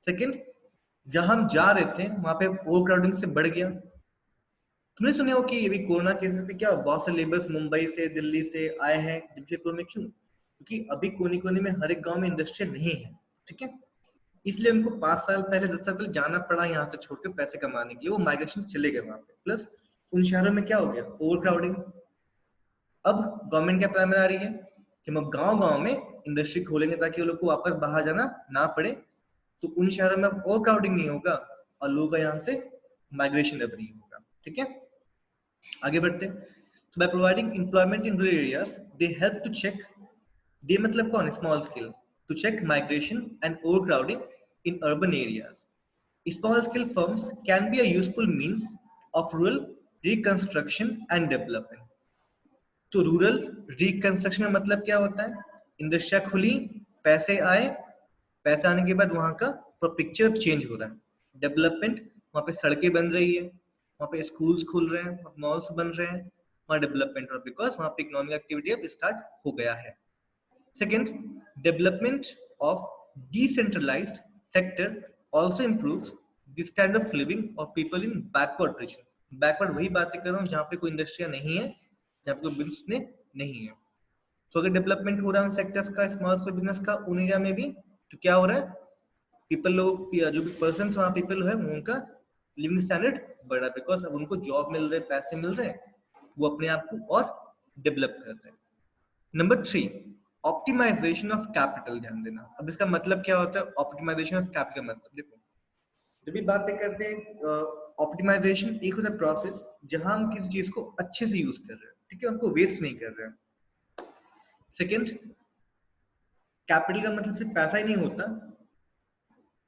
सेकंड, जहां हम जा रहे थे वहां पे ओवरक्राउडिंग से बढ़ गया। तुमने सुने हो कि अभी कोरोना केसेस में क्या बहुत से लेबर्स मुंबई से, दिल्ली से आए हैं जमशेदपुर में, क्यों, क्योंकि अभी कोने कोने में हर एक गांव में इंडस्ट्री नहीं है, ठीक है, इसलिए उनको 5 साल पहले, 10 साल पहले जाना पड़ा यहाँ से छोड़कर पैसे कमाने के लिए, वो माइग्रेशन चले गए वहां पे। प्लस उन शहरों में क्या हो गया, ओवर क्राउडिंग। अब गवर्नमेंट क्या प्लान बना रही है कि हम गांव गांव में इंडस्ट्री खोलेंगे ताकि वो लोग को वापस बाहर जाना ना पड़े, तो उन शहरों में ओवर क्राउडिंग नहीं होगा और लोगों का यहाँ से माइग्रेशन अब नहीं होगा, ठीक है। आगे बढ़ते हैं। So by providing employment in rural areas, they help to check, दे मतलब कौन, small scale, to check migration and overcrowding in urban areas। Small scale firms can be a useful means of rural reconstruction and development। तो rural reconstruction में मतलब क्या होता है, इंडस्ट्रिया खुली, पैसे आए, पैसे आने के बाद वहां का पिक्चर चेंज हो रहा है, डेवलपमेंट, वहां पे सड़कें बन रही है, वहां पे स्कूल्स खुल रहे हैं, मॉल्स बन रहे हैं, वहां डेवलपमेंट हो रहा है, बिकॉज वहां पे इकोनॉमिक एक्टिविटी अब स्टार्ट हो गया है। Second, development of decentralised sector also improves the standard of living of people in backward region. Backward वही बातें कर रहा हूँ जहाँ पे कोई इंडस्ट्रिया नहीं है, जहाँ पे कोई बिजनेस नहीं है। तो अगर डेवलपमेंट हो रहा है सेक्टर्स का, स्मॉल स्केल बिजनेस का, उन एरिया में भी, तो क्या हो रहा है, पीपल लोग, जो भी पर्सन वहाँ पीपल है, उनका लिविंग स्टैंडर्ड बढ़ रहा है, बिकॉज अब उनको जॉब मिल रहे, पैसे मिल रहे हैं, वो अपने आप को और डेवलप कर रहे हैं। नंबर 3, ऑप्टिमाइजेशन ऑफ कैपिटल, ध्यान देना। अब इसका मतलब क्या होता है ऑप्टिमाइजेशन ऑफ कैपिटल? मतलब देखो, जब भी बातें करते हैं ऑप्टिमाइजेशन, एक होता है प्रोसेस जहां हम किसी चीज को अच्छे से यूज कर रहे हैं, ठीक है, उनको वेस्ट नहीं कर रहे हैं। सेकंड, कैपिटल का मतलब सिर्फ पैसा ही नहीं होता,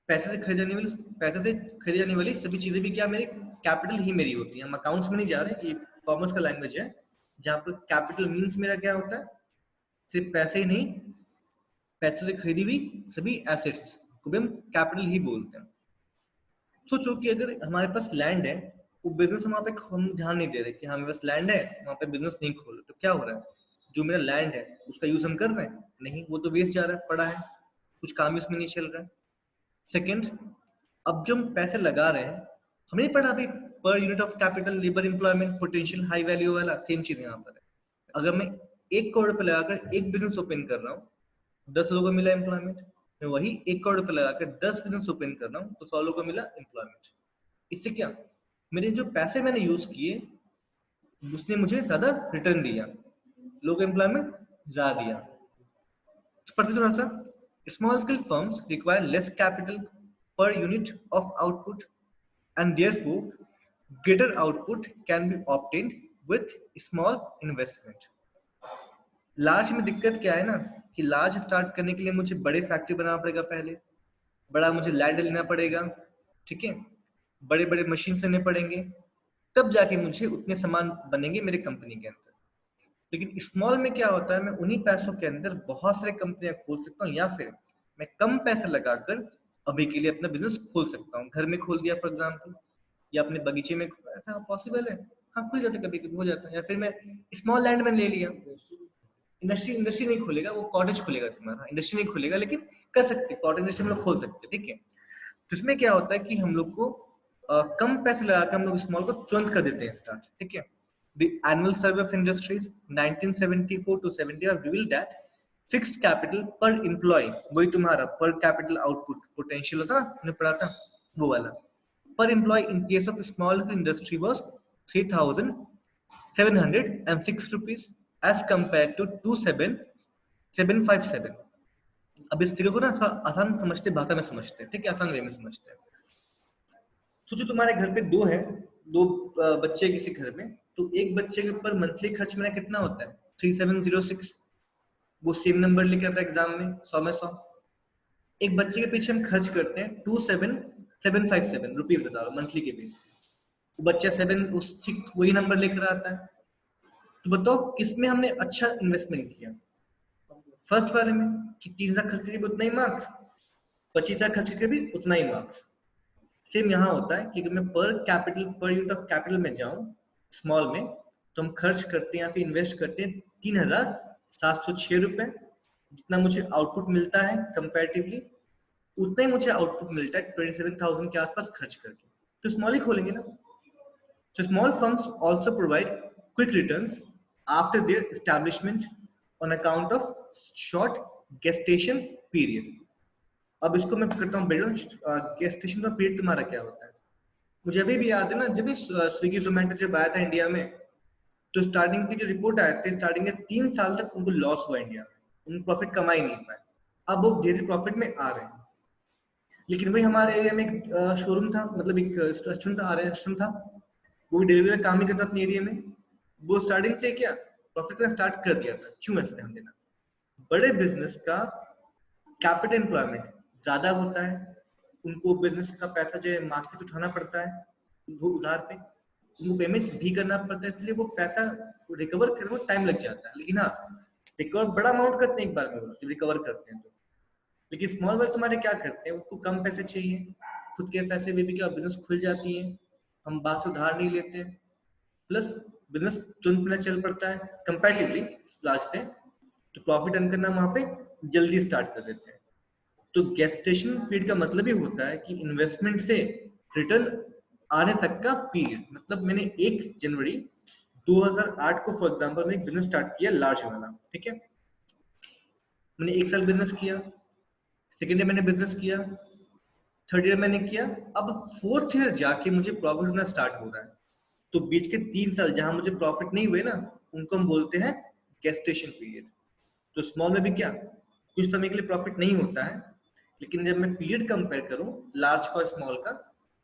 पैसे से खरीदने वाली पैसे से खरीदी जाने वाली सभी चीजें भी क्या मेरी कैपिटल ही मेरी होती है। हम अकाउंट्स में नहीं जा रहे, ये कॉमर्स का लैंग्वेज है, जहाँ पर कैपिटल मीन्स मेरा क्या होता है, सिर्फ पैसे ही नहीं, पैसों से खरीदी हुई सभी एसेट्स को भी हम कैपिटल ही बोलते हैं। सोचो कि अगर हमारे पास लैंड है, वो बिजनेस वहां पे हम ध्यान नहीं दे रहे कि हमारे पास लैंड है, वहां पे बिजनेस नहीं खोल रहे, तो क्या हो रहा है, जो मेरा लैंड है उसका यूज हम कर रहे हैं नहीं, वो तो वेस्ट जा रहा है, पड़ा है, कुछ काम इसमें नहीं चल रहा है। सेकंड, अब जो हम पैसे लगा रहे हैं, हमने नहीं पढ़ा अभी पर unit of capital labour employment potential high value वाला, सेम चीज यहाँ पर है। अगर मैं 1 करोड़ रुपए लगाकर एक बिजनेस ओपन कर रहा हूँ, 10 लोगों को मिला एम्प्लॉयमेंट, मैं वही 1 करोड़ रुपए लगाकर 10 बिजनेस ओपन कर रहा हूँ तो 100 लोगों को मिला एम्प्लॉयमेंट। इससे क्या, मेरे जो पैसे मैंने यूज किए उसने मुझे ज्यादा रिटर्न दिया, लोग एम्प्लॉयमेंट ज्यादा दिया। तो पढ़ते थोड़ा सा, small scale firms require less capital per unit of output and therefore greater output can be obtained with small investment. Large में दिक्कत क्या है ना कि लार्ज स्टार्ट करने के लिए मुझे बड़े फैक्ट्री बनाना पड़ेगा, पहले बड़ा मुझे लैंड लेना पड़ेगा, ठीक है, बड़े बड़े मशीन लेने पड़ेंगे, तब जाके मुझे उतने सामान बनेंगे मेरे कंपनी के अंदर। लेकिन स्मॉल में क्या होता है, मैं उन्हीं पैसों के अंदर बहुत सारे कंपनियां खोल सकता हूँ, या फिर मैं कम पैसे लगाकर अभी के लिए अपना बिजनेस खोल सकता हूँ। घर में खोल दिया फॉर एग्जाम्पल, या अपने बगीचे में, ऐसा पॉसिबल है, हाँ खुल जाता है, कभी कभी हो जाता है। या फिर मैं स्मॉल लैंड में ले लिया, इंडस्ट्री इंडस्ट्री नहीं खुलेगा, वो कॉटेज खुलेगा तुम्हारा, इंडस्ट्री नहीं खुलेगा, लेकिन कर सकते, कॉटेज इंडस्ट्री हम लोग खोल सकते, ठीक है। तो इसमें क्या होता है कि हम लोग को कम पैसे लगाकर हम लोग स्मॉल को तुरंत कर देते हैं स्टार्ट, ठीक है। The annual survey of industries 1974 to 70 have revealed that fixed capital per employee, वही तुम्हारा per capital output potential होता ना, हमने पढ़ा था वो वाला, per employee in case of small industry was 3,706 rupees as compared to 2,757। अब इस तरह को ना आसान समझते भाषा में समझते हैं, ठीक है, आसान वे में समझते हैं। सोचो तुम्हारे घर पे दो है, दो बच्चे किसी घर में, तो एक बच्चे के ऊपर मंथली खर्च मेरा कितना होता है 3706, वो सेम नंबर लेके आता है एग्जाम में 100 में 100। एक बच्चे के पीछे हम खर्च करते हैं 27,757 रुपीज, बता रहा मंथली के बेस, वो बच्चा 7 वही नंबर लेकर आता है। तो बताओ किसमें हमने अच्छा इन्वेस्टमेंट किया, फर्स्ट वाले में कि 3,000 खर्च करके भी उतना ही मार्क्स, 25,000 खर्च करके भी उतना ही मार्क्स। सेम यहाँ होता है कि अगर मैं पर कैपिटल पर यूनिट ऑफ कैपिटल में जाऊं स्मॉल में, तो हम खर्च करते हैं, यहाँ पे इन्वेस्ट करते हैं 3,706 रुपए, जितना मुझे आउटपुट मिलता है कंपैरेटिवली उतना ही मुझे आउटपुट मिलता है 27,000 के आसपास खर्च करके, तो स्मॉल ही खोलेंगे ना। So small firms also provide quick returns after their establishment on account of short gestation period. अब इसको मैं करता हूँ बैकग्राउंड, गेस्टेशन का पीरियड तुम्हारा क्या होता है। मुझे अभी भी याद है ना, जब भी स्विगी जोमेटो जब आया था इंडिया में, तो स्टार्टिंग की जो रिपोर्ट आए थे, स्टार्टिंग के 3 साल तक उनको लॉस हुआ इंडिया में, उनको प्रॉफिट कमा ही नहीं पाए। अब वो धीरे प्रॉफिट में आ रहे हैं। लेकिन वही हमारे एरिया में एक शोरूम था, मतलब एक रेस्टोरेंट था, रेस्टोरेंट था, वो भी डिलीवरी का काम ही करता अपने एरिया में, वो स्टार्टिंग से क्या प्रॉफिट करना स्टार्ट कर दिया था। क्यों ऐसा ध्यान देना, बड़े बिजनेस का कैपिटल एम्प्लॉयमेंट ज्यादा होता है, उनको बिजनेस का पैसा जो है मार्केट से उठाना पड़ता है, वो उधार पे उनको पेमेंट भी करना पड़ता है, इसलिए वो पैसा रिकवर करने में टाइम लग जाता है। लेकिन हाँ, रिकवर बड़ा अमाउंट करते हैं एक बार में जब रिकवर करते हैं तो। लेकिन स्मॉल वाले तुम्हारे क्या करते हैं, उनको कम पैसे चाहिए, खुद के पैसे में भी क्या बिजनेस खुल जाती है, हम बात से उधार नहीं लेते, प्लस बिजनेस तुरंत में चल पड़ता है कंपैरेटिवली लार्ज से, तो प्रॉफिट अर्न करना वहां पे जल्दी स्टार्ट कर देते हैं। तो गेस्टेशन पीरियड का मतलब ही होता है कि इन्वेस्टमेंट से रिटर्न आने तक का पीरियड। मतलब मैंने 1 जनवरी 2008 को फॉर एग्जांपल में एक बिजनेस स्टार्ट किया लार्ज वाला, ठीक है, मैंने 1 साल बिजनेस किया, सेकेंड ईयर मैंने बिजनेस किया, थर्ड ईयर मैंने किया, अब फोर्थ ईयर जाके मुझे प्रॉफिट होना स्टार्ट हो रहा है। तो बीच के 3 साल जहां मुझे प्रॉफिट नहीं हुए ना, उनको हम बोलते हैं गेस्टेशन पीरियड। तो स्मॉल में भी क्या कुछ समय के लिए प्रॉफिट नहीं होता है, लेकिन जब मैं पीरियड कंपेयर करूं लार्ज का और स्मॉल का,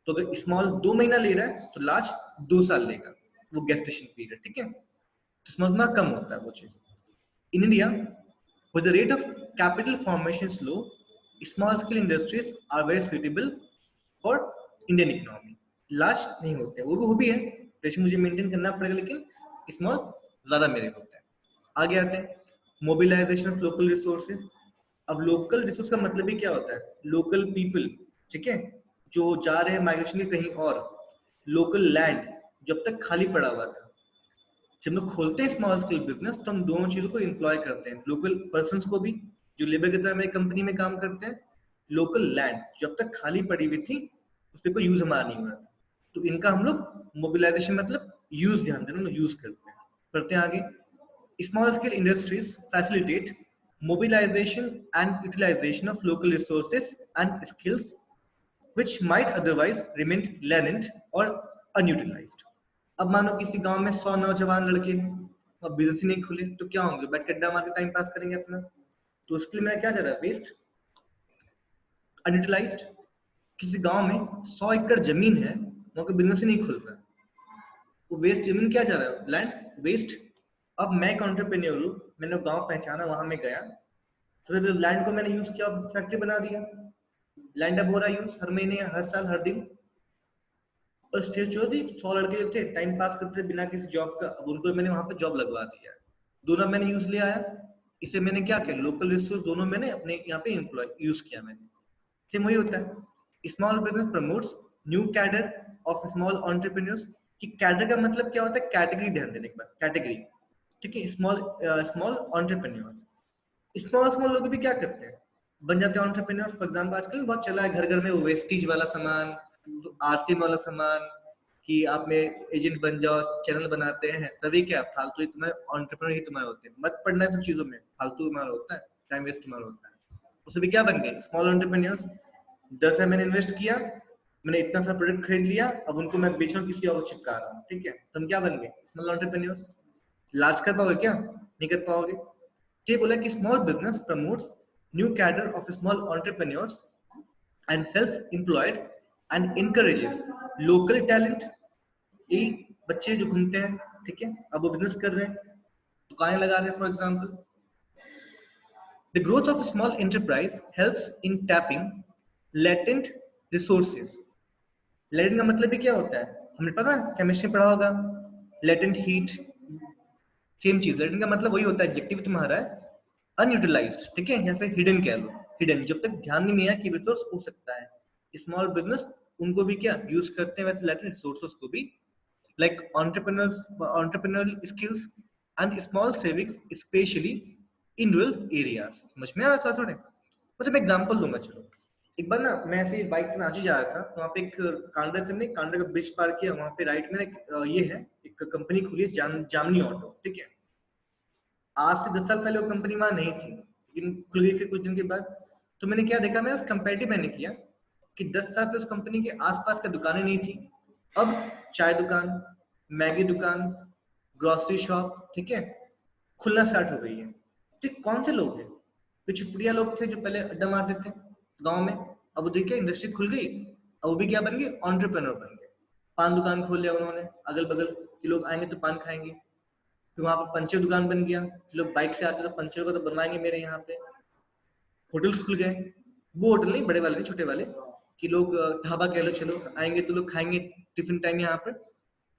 तो अगर स्मॉल 2 महीना ले रहा है तो लार्ज 2 साल लेगा, वो गेस्टेशन पीरियड, ठीक है। तो स्मॉल में कम होता है वो चीज। In India with the rate of capital formation slow, small scale industries are very suitable for Indian economy. Large नहीं होते, वो भी है, रेशियो मुझे मेंटेन करना पड़ेगा, लेकिन स्मॉल ज्यादा मेरे होते हैं। आगे आते हैं मोबिलाइजेशन ऑफ लोकल रिसोर्सेज। अब लोकल रिसोर्स का मतलब ही क्या होता है, लोकल पीपल, ठीक है, जो जा रहे हैं माइग्रेशन के कहीं और। लोकल लैंड जब तक खाली पड़ा हुआ था, जब हम लोग खोलते हैं स्मॉल स्केल बिजनेस तो हम दोनों चीजों को एम्प्लॉय करते हैं, लोकल पर्सन को भी जो लेबर की तरह मेरी कंपनी में काम करते हैं, लोकल लैंड जब तक खाली पड़ी हुई थी उस पर कोई यूज हमारा नहीं हो रहा था, तो इनका हम लोग मोबिलाइजेशन मतलब यूज ध्यान देना, यूज करते हैं। करते हैं आगे, small scale industries facilitate mobilization and utilization of local resources and skills which might otherwise remain latent or unutilized. अब मानो किसी गांव में 100 नौजवान लड़के अब बिजनेस ही नहीं खुले तो क्या होंगे, बैठ के अड्डा मार के टाइम पास करेंगे अपना, तो उसके लिए मेरा क्या जा रहा है, वेस्ट, अनयूटिलाइज्ड। किसी गांव में 100 एकड़ जमीन है, वहां का बिजनेस ही नहीं खुल रहा, वो वेस्ट जमीन क्या जा रहा है, लैंड वेस्ट। अब मैं एक एंटरप्रेन्योर हूँ, मैंने गांव पहचाना, वहां में गया, सबसे लैंड को मैंने यूज किया, फैक्ट्री बना दिया, लैंड अब हो रहा है यूज हर महीने, हर साल, हर दिन। और स्टेज जो थी 100 लड़के जो थे टाइम पास करते थे बिना किसी जॉब का, अब उनको मैंने वहां पे जॉब लगवा दिया, दोनों मैंने यूज ले आया। इसे मैंने क्या किया, लोकल रिसोर्स दोनों मैंने अपने यहाँ पे एम्प्लॉय यूज किया मैंने। सेम वही होता है, small business promotes new cadre of small entrepreneurs. कि कैडर का मतलब क्या होता है, कैटेगरी ध्यान देने, एक बार कैटेगरी, ठीक है। Small small entrepreneurs, small small लोग भी क्या करते हैं, बन जाते हैं एंटरप्रेन्योर। फॉर एग्जांपल आजकल बहुत चला है घर घर में वेस्टेज वाला सामान, तो आरसीएम वाला सामान, कि आप में एजेंट बन जाओ, चैनल बनाते हैं, सभी क्या फालतू ही तुम्हारे एंटरप्रेन्योर ही तुम्हारे होते हैं, मत पढ़ना है सब चीजों में, फालतू तुम्हारा होता है, टाइम वेस्ट तुम्हारा होता है। उससे भी क्या बन गए स्मॉल एंटरप्रेन्योर्स। 10 मैंने इन्वेस्ट किया, मैंने इतना सा प्रोडक्ट खरीद लिया, अब उनको मैं बेच रहा हूँ, किसी और को चिपका रहा हूँ, ठीक है, तुम क्या बन गए स्मॉल एंटरप्रेन्योर्स। लार्ज कर पाओगे क्या, नहीं कर पाओगे। ये बोला कि small business promotes new cadre of small entrepreneurs and self employed and encourages local talent. ये बच्चे जो घूमते हैं, ठीक है, अब वो बिजनेस कर रहे हैं, दुकानें लगा रहे हैं for example. The growth of small enterprise helps in tapping latent resources. Latent का मतलब भी क्या होता है, हमने पता है केमिस्ट्री पढ़ा होगा, लेटेंट हीट, सेम चीज, लेटेंट का मतलब वही होता है, एडजेक्टिव तुम्हारा है अनयूटिलाइज्ड, ठीक है, या फिर हिडन कह लो, हिडन जब तक ध्यान नहीं आया कि रिसोर्स हो सकता है। स्मॉल बिजनेस उनको भी क्या यूज करते हैं, वैसे लेटेंट रिसोर्सेज को भी, like entrepreneurial skills and small savings especially in rural areas। समझ में आ रहा था थोड़े, मतलब मैं एग्जांपल दूंगा, चलो। एक बार ना मैं ऐसे बाइक से नाची जा रहा था, तो वहाँ पे एक कांडा से हमने कांडा का ब्रिज पार किया, वहाँ पे राइट में ये है एक कंपनी खुली है, जामनी ऑटो, ठीक है। आज से 10 साल पहले वो कंपनी वहां नहीं थी, लेकिन खुल गई फिर कुछ दिन के बाद। तो मैंने क्या देखा, मैं उस कंपेरेटिव मैंने किया कि 10 साल पहले उस कंपनी के आसपास का दुकानें नहीं थी, अब चाय दुकान, मैगी दुकान, ग्रोसरी शॉप, ठीक है, खुलना स्टार्ट हो गई है। तो कौन से लोग हैं, तो चुटपुटिया लोग थे जो पहले अड्डा मारते थे गांव में, अब वो देखिए इंडस्ट्री खुल गई, अब वो भी क्या बन गए, एंटरप्रेन्योर बन गए। पान दुकान खोल लिया उन्होंने, अगल बगल के लोग आएंगे तो पान खाएंगे। फिर वहां पर पंचर दुकान बन गया, लोग बाइक से आते तो पंचर को तो बनवाएंगे मेरे यहाँ पे। होटल्स खुल गए, वो होटल नहीं बड़े वाले नहीं, छोटे वाले, कि लोग ढाबा कह लो, चलो आएंगे तो लोग खाएंगे टिफिन टाइम यहाँ पर।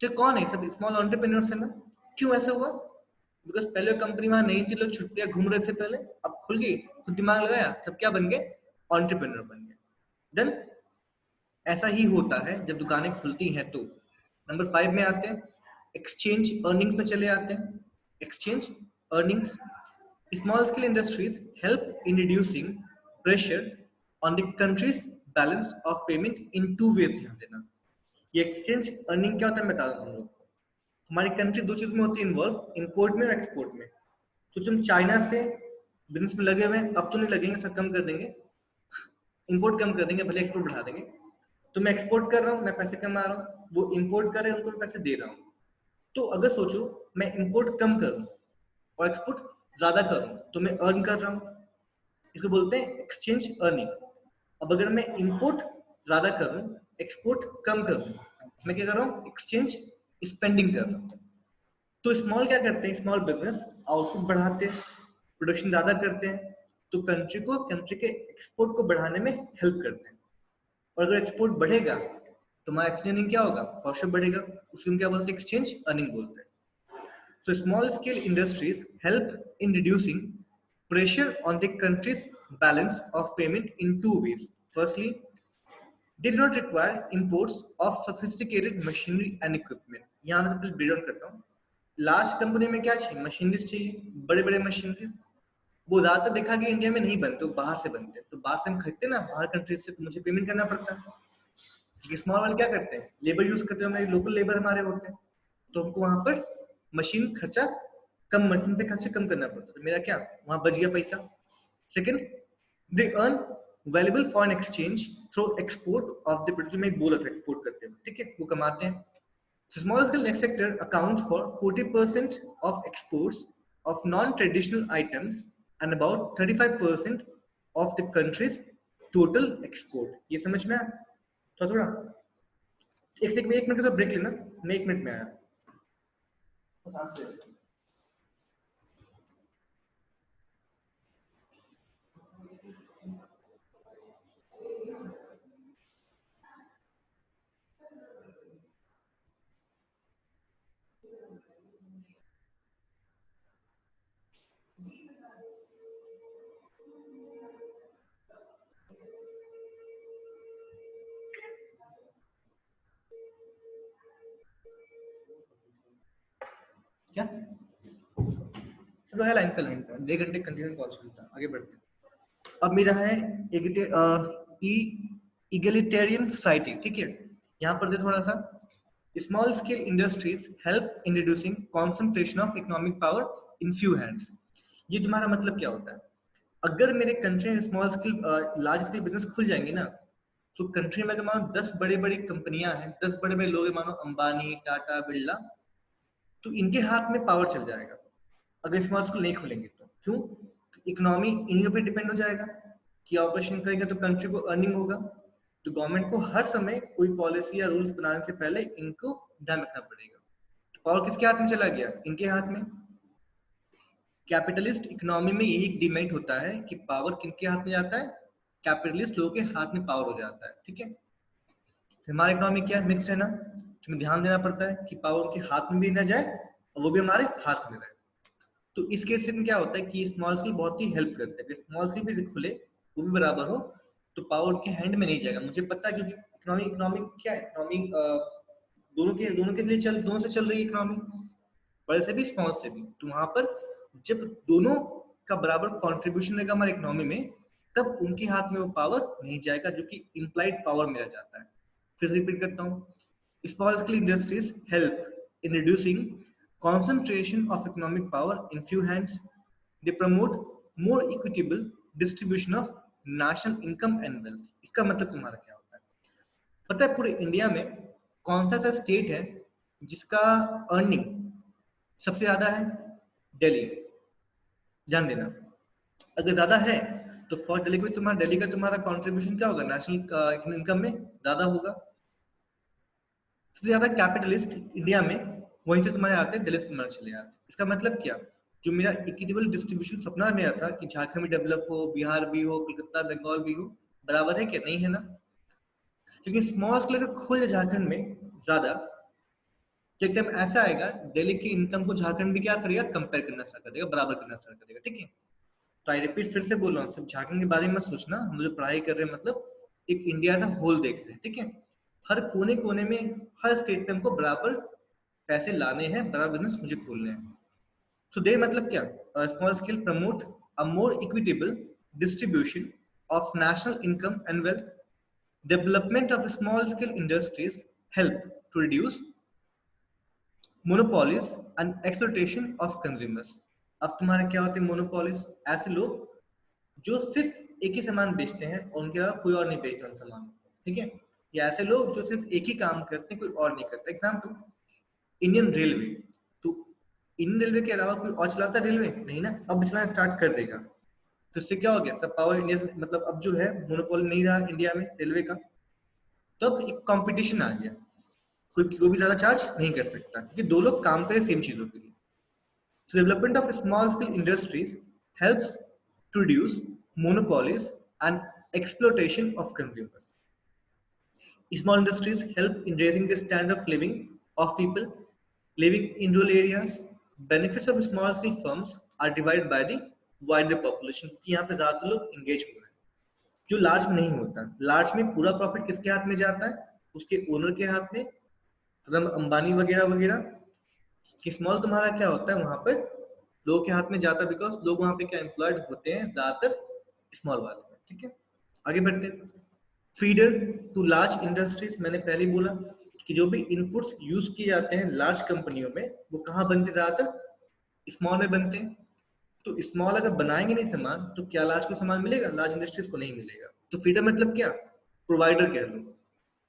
तो कौन है, सब स्मॉल एंटरप्रेन्योर्स है ना। क्यों ऐसा हुआ, बिकॉज पहले कंपनी वहां नहीं थी, लोग छुट्टियां घूम रहे थे पहले, अब खुल गई, खुद दिमाग लगाया, सब क्या बन गए, एंटरप्रेन्योर बन गए। देन ऐसा ही होता है जब दुकानें खुलती हैं। तो नंबर 5 में आते हैं, एक्सचेंज अर्निंग्स में चले आते हैं। Exchange earnings, small scale industries help in reducing pressure on the country's balance of payment in 2 ways. ध्यान देना, ये एक्सचेंज अर्निंग क्या होता है मैं बता दूं हम लोग को। हमारी कंट्री दो चीज में होती है इन्वॉल्व, इंपोर्ट में और एक्सपोर्ट में। तो तुम चाइना से बिजनेस में लगे हुए हैं, अब तो नहीं लगेंगे, थोड़ा कम कर देंगे, इंपोर्ट कम कर देंगे, भले एक्सपोर्ट बढ़ा देंगे। तो मैं एक्सपोर्ट कर रहा हूँ, मैं पैसे कमा रहा हूँ, वो इंपोर्ट कर रहे हैं, उनको मैं पैसे दे रहा हूँ। तो अगर सोचो मैं इंपोर्ट कम करूँ और एक्सपोर्ट ज्यादा करूं तो मैं अर्न कर रहा हूं, इसको बोलते हैं एक्सचेंज अर्निंग। अब अगर मैं इंपोर्ट ज्यादा करूं, एक्सपोर्ट कम करूं, मैं क्या कर रहा हूं, एक्सचेंज स्पेंडिंग कर रहा हूं। तो स्मॉल क्या करते हैं, स्मॉल बिजनेस आउटपुट बढ़ाते हैं, प्रोडक्शन ज्यादा करते हैं, तो कंट्री के एक्सपोर्ट को बढ़ाने में हेल्प करते हैं। और अगर एक्सपोर्ट बढ़ेगा तो हमारा एक्सचेंज अर्निंग क्या होगा, कॉस्ट बढ़ेगा, उसको हम क्या बोलते हैं, एक्सचेंज अर्निंग बोलते हैं। So small scale industries help in reducing pressure on the country's balance of payment in two ways. Firstly, they do not require imports of sophisticated machinery and equipment. यहाँ मैं पहले ब्रीड आउट करता हूँ। Large company में क्या चाहिए, machineries चाहिए, बड़े बड़े मशीनरीज। वो ज्यादातर देखा कि इंडिया में नहीं बनते, वो बाहर से बनते हैं। तो बाहर से हम खरीदते ना, बाहर कंट्रीज से, तो मुझे पेमेंट करना पड़ता है। स्मॉल वाले क्या करते हैं, लेबर यूज करते हैं, हमारे लोकल लेबर हमारे होते हैं, तो हमको वहां पर मशीन खर्चा कम, मशीन पे खर्चा कम करना पड़ता है, तो मेरा क्या वहां बच गया पैसा। Second, they earn valuable foreign exchange through export of the product, जो मैं बोला था एक्सपोर्ट करते हैं, ठीक है, वो कमाते हैं। So small scale next sector accounts for 40% of exports of non-traditional items and about 35% of the country's total export। ये समझ में आया थोड़ा थोड़ा? एक मिनट का ब्रेक लेना, मैं 1 मिनट में आया। सांस ले। क्या चलो है, लाइन पे 1 घंटे कंटिन्यू कॉल चलता है, आगे बढ़ते हैं। अब मेरा है इगलिटेरियन सोसाइटी, ठीक है। यहाँ पर दे थोड़ा सा, small scale industries help in reducing concentration of economic power in few hands. ये तुम्हारा मतलब क्या होता है, अगर मेरे कंट्री में small scale large scale business खुल जाएंगे ना, तो कंट्री में अगर मानो 10 बड़े बड़े कंपनियां हैं, 10 बड़े बड़े लोग हैं, मानो अंबानी, टाटा, बिरला, तो इनके हाथ में पावर चल जाएगा अगर स्मॉल स्कूल नहीं खुलेंगे तो। क्यों, इकोनॉमी इन्हीं पे डिपेंड हो जाएगा कि ऑपरेशन करेगा तो कंट्री को अर्निंग होगा। तो गवर्नमेंट को हर समय कोई पॉलिसी या रूल्स बनाने से पहले इनको ध्यान रखना पड़ेगा। तो पावर किसके हाथ में चला गया, इनके हाथ में। कैपिटलिस्ट इकोनॉमी में यही डिमेरिट होता है कि पावर किनके हाथ में जाता है, कैपिटलिस्ट लोगों के हाथ में पावर हो जाता है, ठीक है। हमारा इकोनॉमी क्या है, मिक्स है ना, तुम्हें ध्यान देना पड़ता है कि पावर उनके हाथ में भी ना जाए और वो भी हमारे हाथ में रहे। तो इस केस में क्या होता है कि स्मॉल स्केल बहुत ही हेल्प करते हैं, स्मॉल स्केल भी खुले वो भी बराबर हो तो पावर उनके हैंड में नहीं जाएगा। मुझे पता है क्योंकि इकोनॉमी क्या है, इकोनॉमी दोनों के लिए दोनों से चल रही है इकोनॉमी, बड़े से भी स्मॉल से भी। तो वहां पर जब दोनों का बराबर कंट्रीब्यूशन रहेगा हमारे इकोनॉमी में, तब उनके हाथ में वो पावर नहीं जाएगा, जो कि इम्प्लाइड पावर मेरा जाता है। फिर रिपीट करता हूँ, small scale industries help in reducing concentration of economic power in few hands. They promote more equitable distribution of national income and wealth। इसका मतलब तुम्हारा क्या होता है, पता है पूरे इंडिया में कौन सा सा स्टेट है जिसका अर्निंग सबसे ज्यादा है, दिल्ली। ध्यान देना, अगर ज्यादा है तो फॉर दिल्ली को तुम्हारा, दिल्ली का तुम्हारा कंट्रीब्यूशन क्या होगा, नेशनल इनकम में ज्यादा होगा। सबसे ज्यादा कैपिटलिस्ट इंडिया में वहीं से तुम्हारे आते हैं, दिल्ली से तुम्हारे चले आते हैं। इसका मतलब क्या, जो मेरा इक्विटेबल डिस्ट्रीब्यूशन सपना मेरा था कि झारखंड भी डेवलप हो, बिहार भी हो, कोलकाता बंगाल भी हो, बराबर है क्या, नहीं है ना। लेकिन स्मॉल स्केल अगर खुल झारखंड में ज्यादा, तो एक टाइम ऐसा आएगा दिल्ली की इनकम को झारखंड भी क्या करेगा, कंपेयर करना स्टार्ट कर देगा, बराबर करना स्टार्ट कर देगा, ठीक है। तो आई रिपीट, फिर से बोल रहा हूँ, सिर्फ झारखंड के बारे में सोचना, हम जो पढ़ाई कर रहे हैं मतलब एक इंडिया का होल देख रहे हैं, ठीक है। हर कोने कोने में, हर स्टेट में हमको बराबर पैसे लाने हैं, बराबर बिजनेस मुझे खोलने हैं। तो दे मतलब क्या, small scale promote a more equitable distribution of national income and wealth. Development of small scale industries help to reduce monopolies and exploitation of consumers. अब तुम्हारे क्या होते हैं मोनोपोलीज, ऐसे लोग जो सिर्फ एक ही सामान बेचते हैं और उनके अलावा कोई और नहीं बेचता उन सामान, ठीक है। या ऐसे लोग जो सिर्फ एक ही काम करते हैं, कोई और नहीं करता। Example, Indian railway. तो इंडियन रेलवे के अलावा कोई और चलाता है रेलवे? नहीं ना, अब चलाना स्टार्ट कर देगा। तो इससे क्या हो गया, सब पावर इंडिया से, मतलब अब जो है मोनोपोली नहीं रहा इंडिया में रेलवे का, तो अब एक कंपटीशन आ गया, कोई भी ज्यादा चार्ज नहीं कर सकता क्योंकि दो लोग काम करें सेम चीजों के लिए। So development of small scale industries helps to reduce monopolies and exploitation of consumers. Small industries help in raising the standard of living of people living in rural areas. Benefits of small scale firms are divided by the wider population कि यहाँ पे ज्यादातर लोग engage हो रहे हैं, जो large में नहीं होता। लार्ज में पूरा प्रॉफिट किसके हाथ में जाता है? उसके ओनर के हाथ में, अंबानी वगैरह वगैरह। कि स्मॉल तुम्हारा क्या होता है, वहां पर लोगों के हाथ में जाता है, बिकॉज लोग वहां पे क्या एम्प्लॉयड होते हैं ज्यादातर स्मॉल वाले में। ठीक है, आगे बढ़ते हैं। फीडर टू लार्ज इंडस्ट्रीज, मैंने पहले ही बोला कि जो भी इनपुट्स यूज किए जाते हैं लार्ज कंपनियों में, वो कहाँ बनते, ज्यादातर स्मॉल में बनते हैं। तो स्मॉल अगर बनाएंगे नहीं सामान, तो क्या लार्ज को सामान मिलेगा? लार्ज इंडस्ट्रीज को नहीं मिलेगा। तो फीडर मतलब क्या? प्रोवाइडर कह लो,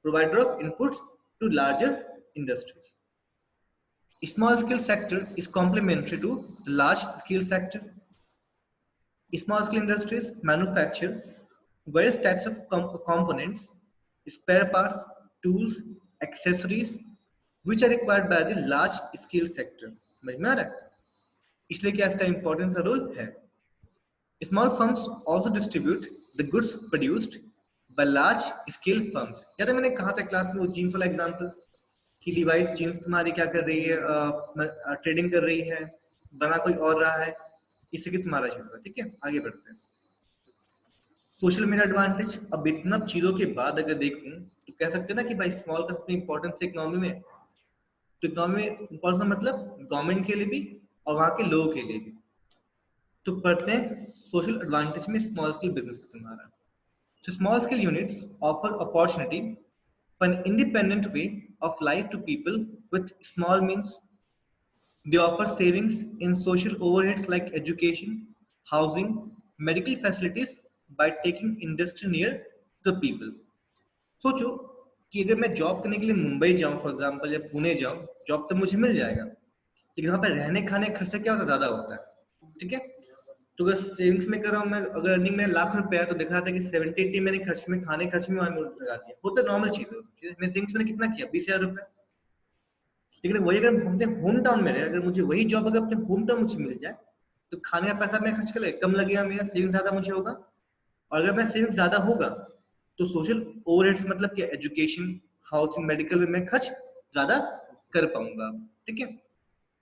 provider of inputs to larger industries. Small scale sector is complementary to the large scale sector. Small scale industries manufacture various types of components, spare parts, tools, accessories, which are required by the large scale sector. समझ में आ रहा है? इसलिए क्या इसका importance का role है। Small firms also distribute the goods produced by large scale firms. याद है मैंने कहा था क्लास में वो जीन्स वाला एग्जांपल कि लिवाइस जीन्स तुम्हारी क्या कर रही है, ट्रेडिंग कर रही है, बना कोई और रहा है, इससे कि तुम्हारा चल रहा है। ठीक है, आगे बढ़ते हैं। सोशल मीडिया एडवांटेज, अब इतना चीजों के बाद अगर देखूं तो कह सकते हैं ना कि भाई स्मॉल का सबसे इंपॉर्टेंस है इकोनॉमी में। तो इकोनॉमी में इंपॉर्टेंस मतलब गवर्नमेंट के लिए भी और वहां के लोगों के लिए भी। तो पढ़ते हैं सोशल एडवांटेज में स्मॉल स्केल बिजनेस का तुम्हारा। So small scale units offer opportunity for an independent way of life to people with small means. They offer savings in social overheads like education, housing, medical facilities by taking industry near the people. सोचो कि अगर मैं job करने के लिए मुंबई जाऊं for example, या पुणे जाऊं, जॉब तो मुझे मिल जाएगा, लेकिन वहां पर रहने खाने खर्चा क्या होता है, ज्यादा होता है। ठीक है, तो अगर सेविंग्स में कर रहा हूँ मैं, अगर अर्निंग में लाख रुपए है, तो देखा था कि 70-80 मैंने खर्च में, खाने खर्च में वहां लगा दिया। वो तो नॉर्मल चीज है। मैं सेविंग्स मैंने कितना किया, 20,000 रुपए। लेकिन वही अगर हम होम टाउन में रहे, अगर मुझे वही जॉब अगर अपने होम टाउन मुझे मिल जाए, तो खाने का पैसा मैं खर्च कर ले कम लगेगा, मेरा सेविंग ज्यादा मुझे होगा। और अगर मैं सेविंग ज्यादा होगा तो सोशल ओवरहेड्स मतलब क्या, एजुकेशन, हाउसिंग, मेडिकल में मैं खर्च ज्यादा कर पाऊंगा। ठीक है,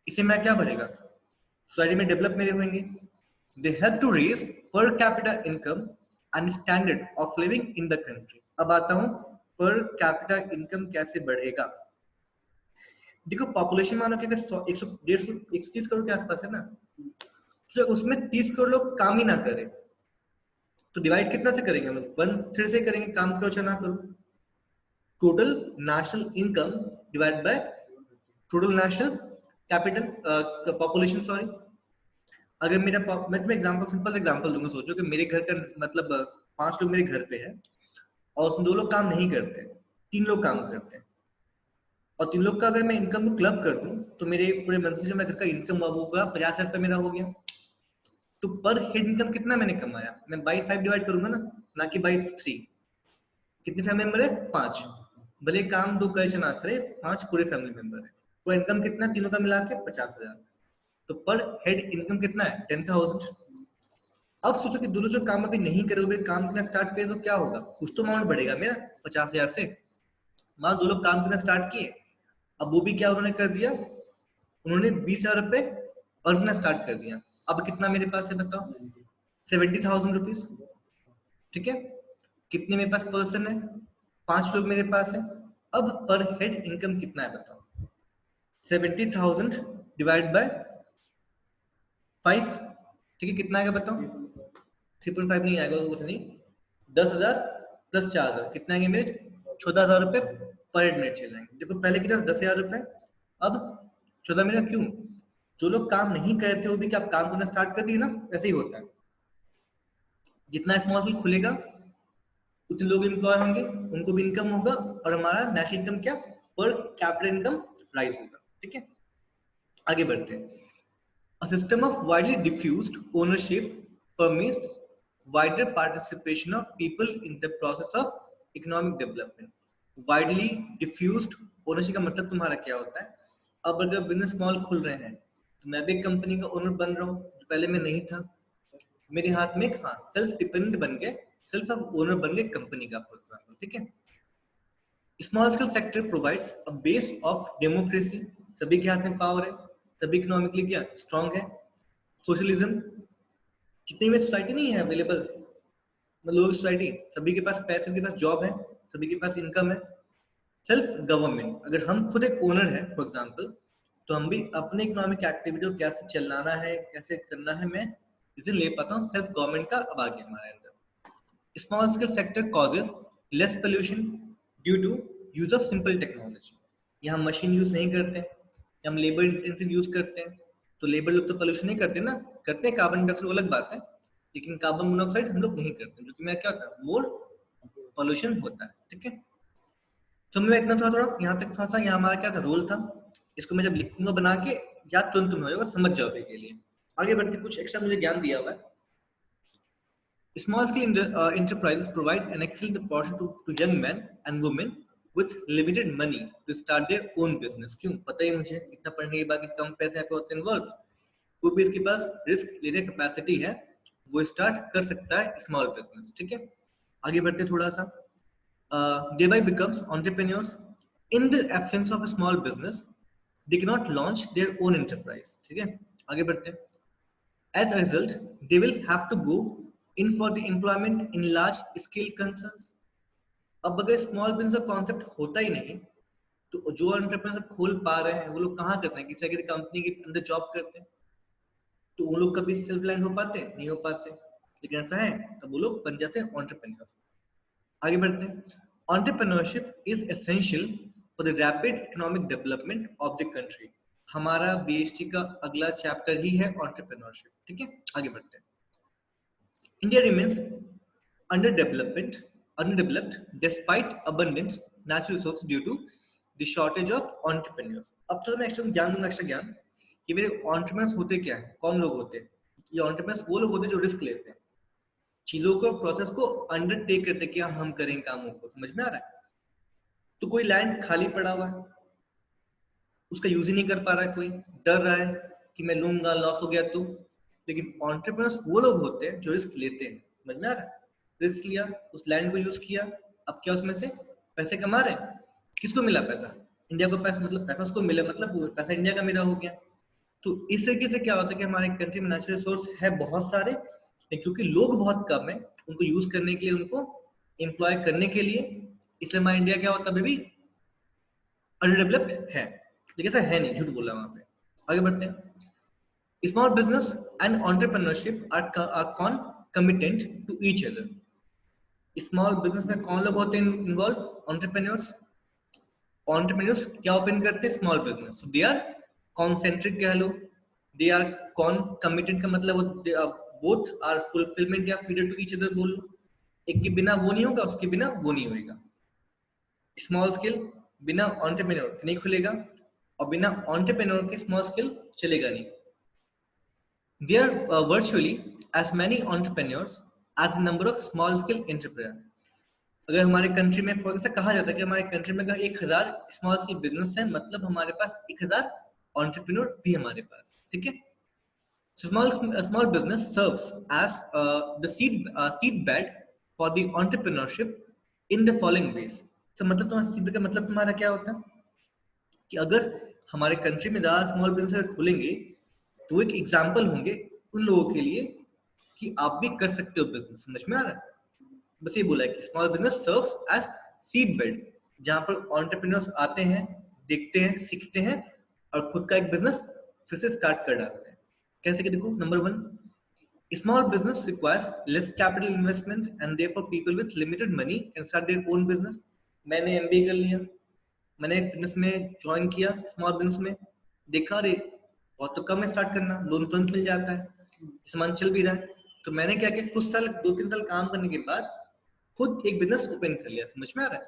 इससे मैं क्या बढ़ेगा, सोसाइटी में डेवलप मेरे होंगे। They help to raise per capita income and standard of living in the country. अब आता हूं per capita income कैसे बढ़ेगा। देखो पॉपुलेशन मानो कि अगर 100, 100, 150, 130 करोड़ के आसपास है ना, तो उसमें 30 करोड़ लोग काम ही ना करें, तो डिवाइड कितना से करेंगे हम लोग, 1/3 से करेंगे, काम करो चाहे ना करो। Total national income divide by total national capital population, sorry. अगर मेरा मैं तुम्हें एग्जांपल, सिंपल एग्जांपल दूंगा। सोचो कि मेरे घर का मतलब 5 लोग मेरे घर पे हैं और उसमें 2 लोग काम नहीं करते, 3 लोग काम करते हैं, और 3 लोग का अगर मैं इनकम को क्लब कर दूं तो मेरे पूरे मंथली जो मेरे घर का इनकम होगा 50,000 रुपये मेरा हो गया। तो पर हेड इनकम कितना मैंने कमाया, मैं बाई 5 डिवाइड करूंगा ना कि बाई 3। कितने फैमिली मेंबर है, 5। भले काम 2 करे ना करे, 5 पूरे फैमिली मेंबर है। पूरा इनकम कितना तीनों का मिला के 50,000। तो पर हेड इनकम कितना है, 10,000। अब सोचो कि दोनों जो काम अभी नहीं करे, काम करना स्टार्ट करे, तो क्या होगा, कुछ तो अमाउंट बढ़ेगा मेरा 50,000 से। वहां 2 लोग काम करना स्टार्ट किए, अब वो भी क्या उन्होंने कर दिया, उन्होंने 20,000 रुपए अर्न करना स्टार्ट कर दिया। अब कितना मेरे पास है बताओ, 70,000 रुपीज। ठीक है, कितने मेरे पास पर्सन है, 5 लोग मेरे पास है। अब पर हेड इनकम कितना है बताओ, 70,000 डिवाइड बाय 5। ठीक है, कितना आएगा बताओ, 3.5 नहीं आएगा, कुछ नहीं, 10,000 प्लस 4,000 कितना आएंगे मेरे, 14,000 रुपए पर हेड मेरे चल जाएंगे। देखो पहले कितना 10,000 रुपए, अब 14 मेरा। क्यों, जो लोग काम नहीं करे थे वो भी क्या काम करना स्टार्ट कर दिए ना, ऐसे ही होता है। जितना स्मॉल स्केल खुलेगा उतने लोग एम्प्लॉय होंगे, उनको भी इनकम होगा, और हमारा नेशनल इनकम क्या, पर कैपिटल इनकम राइज होगा। ठीक है, आगे बढ़ते हैं। A system of widely diffused ownership permits wider participation of people in the process of economic development. Widely diffused ownership का मतलब तुम्हारा क्या होता है? अब अगर बिजनेस मॉल खुल रहे हैं तो मैं भी एक कंपनी का ओनर बन रहा हूँ जो पहले मैं नहीं था, मेरे हाथ में हाँ सेल्फ डिपेंडेंट बन गए, सेल्फ ओनर बन गए कंपनी का फॉर एग्जाम्पल, ठीक है। Small scale sector provides a base of democracy, सभी के हाथ में पावर है, सभी इकोनॉमिकली क्या स्ट्रांग है। सोशलिज्म, जितनी में सोसाइटी नहीं है अवेलेबल, मतलब सोसाइटी सभी के पास पैसे, सभी के पास जॉब है, सभी के पास इनकम है। सेल्फ गवर्नमेंट, अगर हम खुद एक ओनर है फॉर एग्जांपल, तो हम भी अपने इकोनॉमिक एक्टिविटी को कैसे चलाना है, कैसे करना है, मैं डिसीजन ले पाता हूँ। सेल्फ गवर्नमेंट का अब आ गया हमारे अंदर। Small scale sector causes less pollution due to use of simple technology. यहाँ मशीन यूज नहीं करते, हम लेबर इंटेंसिव यूज करते हैं, तो लेबर लोग तो पोल्यूशन नहीं करते ना, करते हैं कार्बन डाइऑक्साइड अलग बात है, लेकिन कार्बन मोनोऑक्साइड हम लोग नहीं करते, जो कि मैं क्या होता है मोर पोल्यूशन होता है, ठीक है। तो मैं इतना थोड़ा थोड़ा यहाँ तक, थोड़ा सा यहाँ हमारा क्या था रोल था, इसको मैं जब लिखूंगा बना के याद तुरंत तुम्हें हो जाएगा, समझ जाओगे के लिए। आगे बढ़ के कुछ एक्स्ट्रा मुझे ज्ञान दिया हुआ है। Small scale enterprises provide an excellent opportunity to young men and women with limited money to start their own business। क्यों पता ही मुझे, इतना पढ़ने के बाद कम पैसे यहाँ पे होते हैं इन्वॉल्व, वो भी इसके पास रिस्क लेने कैपेसिटी है, वो स्टार्ट कर सकता है स्मॉल बिजनेस, ठीक है। आगे बढ़ते थोड़ा सा। thereby becomes entrepreneurs in the absence of a small business they cannot launch their own enterprise, ठीक है। आगे बढ़ते हैं। As a result, they will have to go in for the employment in large scale concerns। अब अगर small business का concept होता ही नहीं, तो जो एंटरप्रेन्योर खोल पा रहे हैं वो लोग कहाँ करते हैं, किसी ना किसी कंपनी के अंदर जॉब करते हैं, तो वो लोग कभी सेल्फ रिलायंट हो पाते हैं, नहीं हो पाते। लेकिन ऐसा है तो वो लोग बन जाते हैं एंटरप्रेन्योर्स। आगे बढ़ते हैं। Entrepreneurship is essential for the rapid economic development of the country. हमारा बीएसटी का अगला चैप्टर ही है एंटरप्रेन्योरशिप, ठीक है। आगे बढ़ते हैं। India remains underdeveloped, underdeveloped despite abundant natural resources due to the shortage of entrepreneurs। अब तो मैं एक्स्ट्रा ज्ञान दूंगा, एक्स्ट्रा ज्ञान कि मेरे entrepreneurs होते क्या है, कौन लोग होते हैं। ये entrepreneurs वो लोग होते हैं जो रिस्क लेते हैं, चीजों को प्रोसेस को अंडरटेक करते हैं कि हम करें कामों को, समझ में आ रहा है। तो कोई लैंड खाली पड़ा हुआ है, उसका यूज ही नहीं कर पा रहा है, कोई डर रहा है कि मैं लूंगा लॉस हो गया तो, लेकिन एंटरप्रेन्योर्स वो लोग होते हैं जो रिस्क लेते हैं, समझ में आ रहा है। रिस्क लिया, उस लैंड को यूज किया, अब क्या उसमें से पैसे कमा रहे हैं। किसको मिला पैसा, इंडिया को पैसा, मतलब पैसा उसको मिला, मतलब वो पैसा इंडिया का मेरा हो गया। तो इस तरीके से क्या होता है कि हमारे कंट्री में नेचुरल रिसोर्स है बहुत सारे, लेकिन क्योंकि लोग बहुत कम है उनको यूज करने के लिए, उनको एम्प्लॉय करने के लिए, इसलिए हमारा इंडिया क्या होता है अभी भी अंडरडेवलप्ड है, लेकिन ऐसा है नहीं, झूठ बोला वहां पे। आगे बढ़ते हैं। Small business and entrepreneurship are concomitant to each other। Small business में कौन लोग होते हैं इन्वॉल्व, एंटरप्रेन्योर्स। एंटरप्रेन्योर्स क्या ओपन करते हैं, small business, they are concentric कह लो, दे आर कॉन्कमिटेंट का मतलब बोथ आर फुलफिलमेंट या फीडर टू ईच अदर बोल लो, एक के बिना वो नहीं होगा, उसके बिना वो नहीं होगा। स्मॉल स्केल बिना एंटरप्रेन्योर नहीं खुलेगा, और बिना एंटरप्रेन्योर के स्मॉल स्केल चलेगा नहीं। There are virtually as many entrepreneurs as the number of small scale entrepreneurs। अगर हमारे कंट्री में ऐसा कहा जाता है कि हमारे कंट्री में अगर 1000 स्मॉल स्केल बिजनेस है, मतलब हमारे पास 1000 एंटरप्रेन्योर भी हमारे पास, ठीक है। Small business serves as the seed bed for the entrepreneurship in the following ways। so मतलब तुम्हारा सीड का मतलब तुम्हारा क्या होता है कि अगर हमारे कंट्री में ज्यादा स्मॉल बिजनेस खुलेंगे तो एक एग्जाम्पल होंगे उन लोगों के लिए कि आप भी कर सकते हो बिजनेस, समझ में आ रहा है। बस ये बोला है कि small business serves as seed bed, जहां पर एंटरप्रेन्योर्स आते हैं, देखते हैं, सीखते हैं और खुद का एक बिजनेस फिर से स्टार्ट कर डालते हैं। कैसे कि देखो, number 1, small business requires less capital investment and therefore people with limited money can start their own business. मैंने एमबीए कर लिया, मैंने एक बिजनेस में ज्वाइन किया, स्मॉल बिजनेस में देखा रे बहुत तो कम है स्टार्ट करना, लोन तुरंत मिल जाता है, सामान चल भी रहा है, तो मैंने क्या किया, कुछ साल 2-3 साल काम करने के बाद खुद एक बिजनेस ओपन कर लिया, समझ में आ रहा है।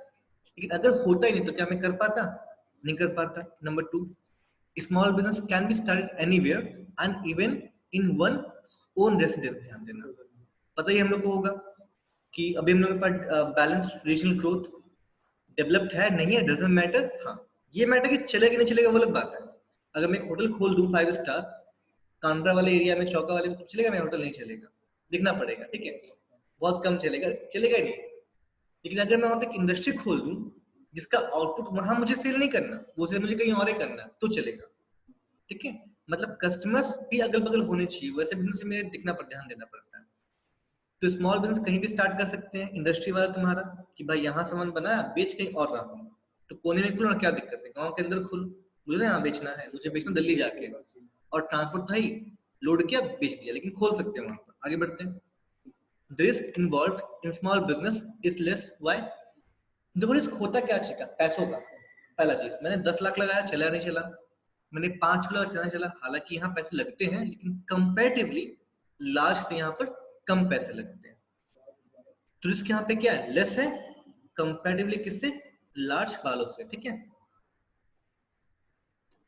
लेकिन अगर होता ही नहीं तो क्या मैं कर पाता, नहीं कर पाता। Number 2, small business can be started anywhere and even in one own residence. ध्यान देना, पता ही हम लोग को होगा कि अभी हम लोग के पास बैलेंस्ड रीजनल ग्रोथ डेवलप्ड है नहीं है, डजंट मैटर। हाँ, ये मैटर कि चलेगा नहीं चलेगा वो अलग बात है। अगर मैं होटल खोल दूं 5 स्टार कांड्रा वाले एरिया में, चौका वाले में, तो चलेगा मेरा होटल? नहीं चलेगा, देखना पड़ेगा, ठीक है, बहुत कम चलेगा, चलेगा ही नहीं। लेकिन अगर मैं वहां पे एक इंडस्ट्री खोल दूं जिसका आउटपुट वहां मुझे सेल नहीं करना, वो सेल मुझे कहीं और ही करना, तो चलेगा, ठीक है। मतलब कस्टमर्स भी अगल बगल होने चाहिए, वैसे बिजनेस में दिखना पर ध्यान देना पड़ता है। तो स्मॉल बिजनेस कहीं भी स्टार्ट कर सकते हैं। इंडस्ट्री वाला तुम्हारा कि भाई यहाँ सामान बनाया, बेच कहीं और रहा हूँ, तो कोने में खुलो ना, क्या दिक्कत है, गाँव के अंदर खुल, मुझे ना यहाँ बेचना है, मुझे बेचना दिल्ली जाके, और ट्रांसपोर्ट भाई लोड किया बेच दिया, लेकिन खोल सकते हैं वहां पर। आगे बढ़ते हैं। The risk involved in small business is less. Why? देखो रिस्क होता क्या चीज का, पैसों का। पहला चीज, मैंने 10 लाख लगाया, चला नहीं चला, मैंने 5 किलो चला चला, हालांकि यहाँ पैसे लगते हैं लेकिन कंपैरेटिवली लार्ज से यहाँ पर कम पैसे लगते हैं। तो रिस्क यहाँ पे क्या है, लेस है कंपैरेटिवली किससे, लार्ज वालों से, ठीक है।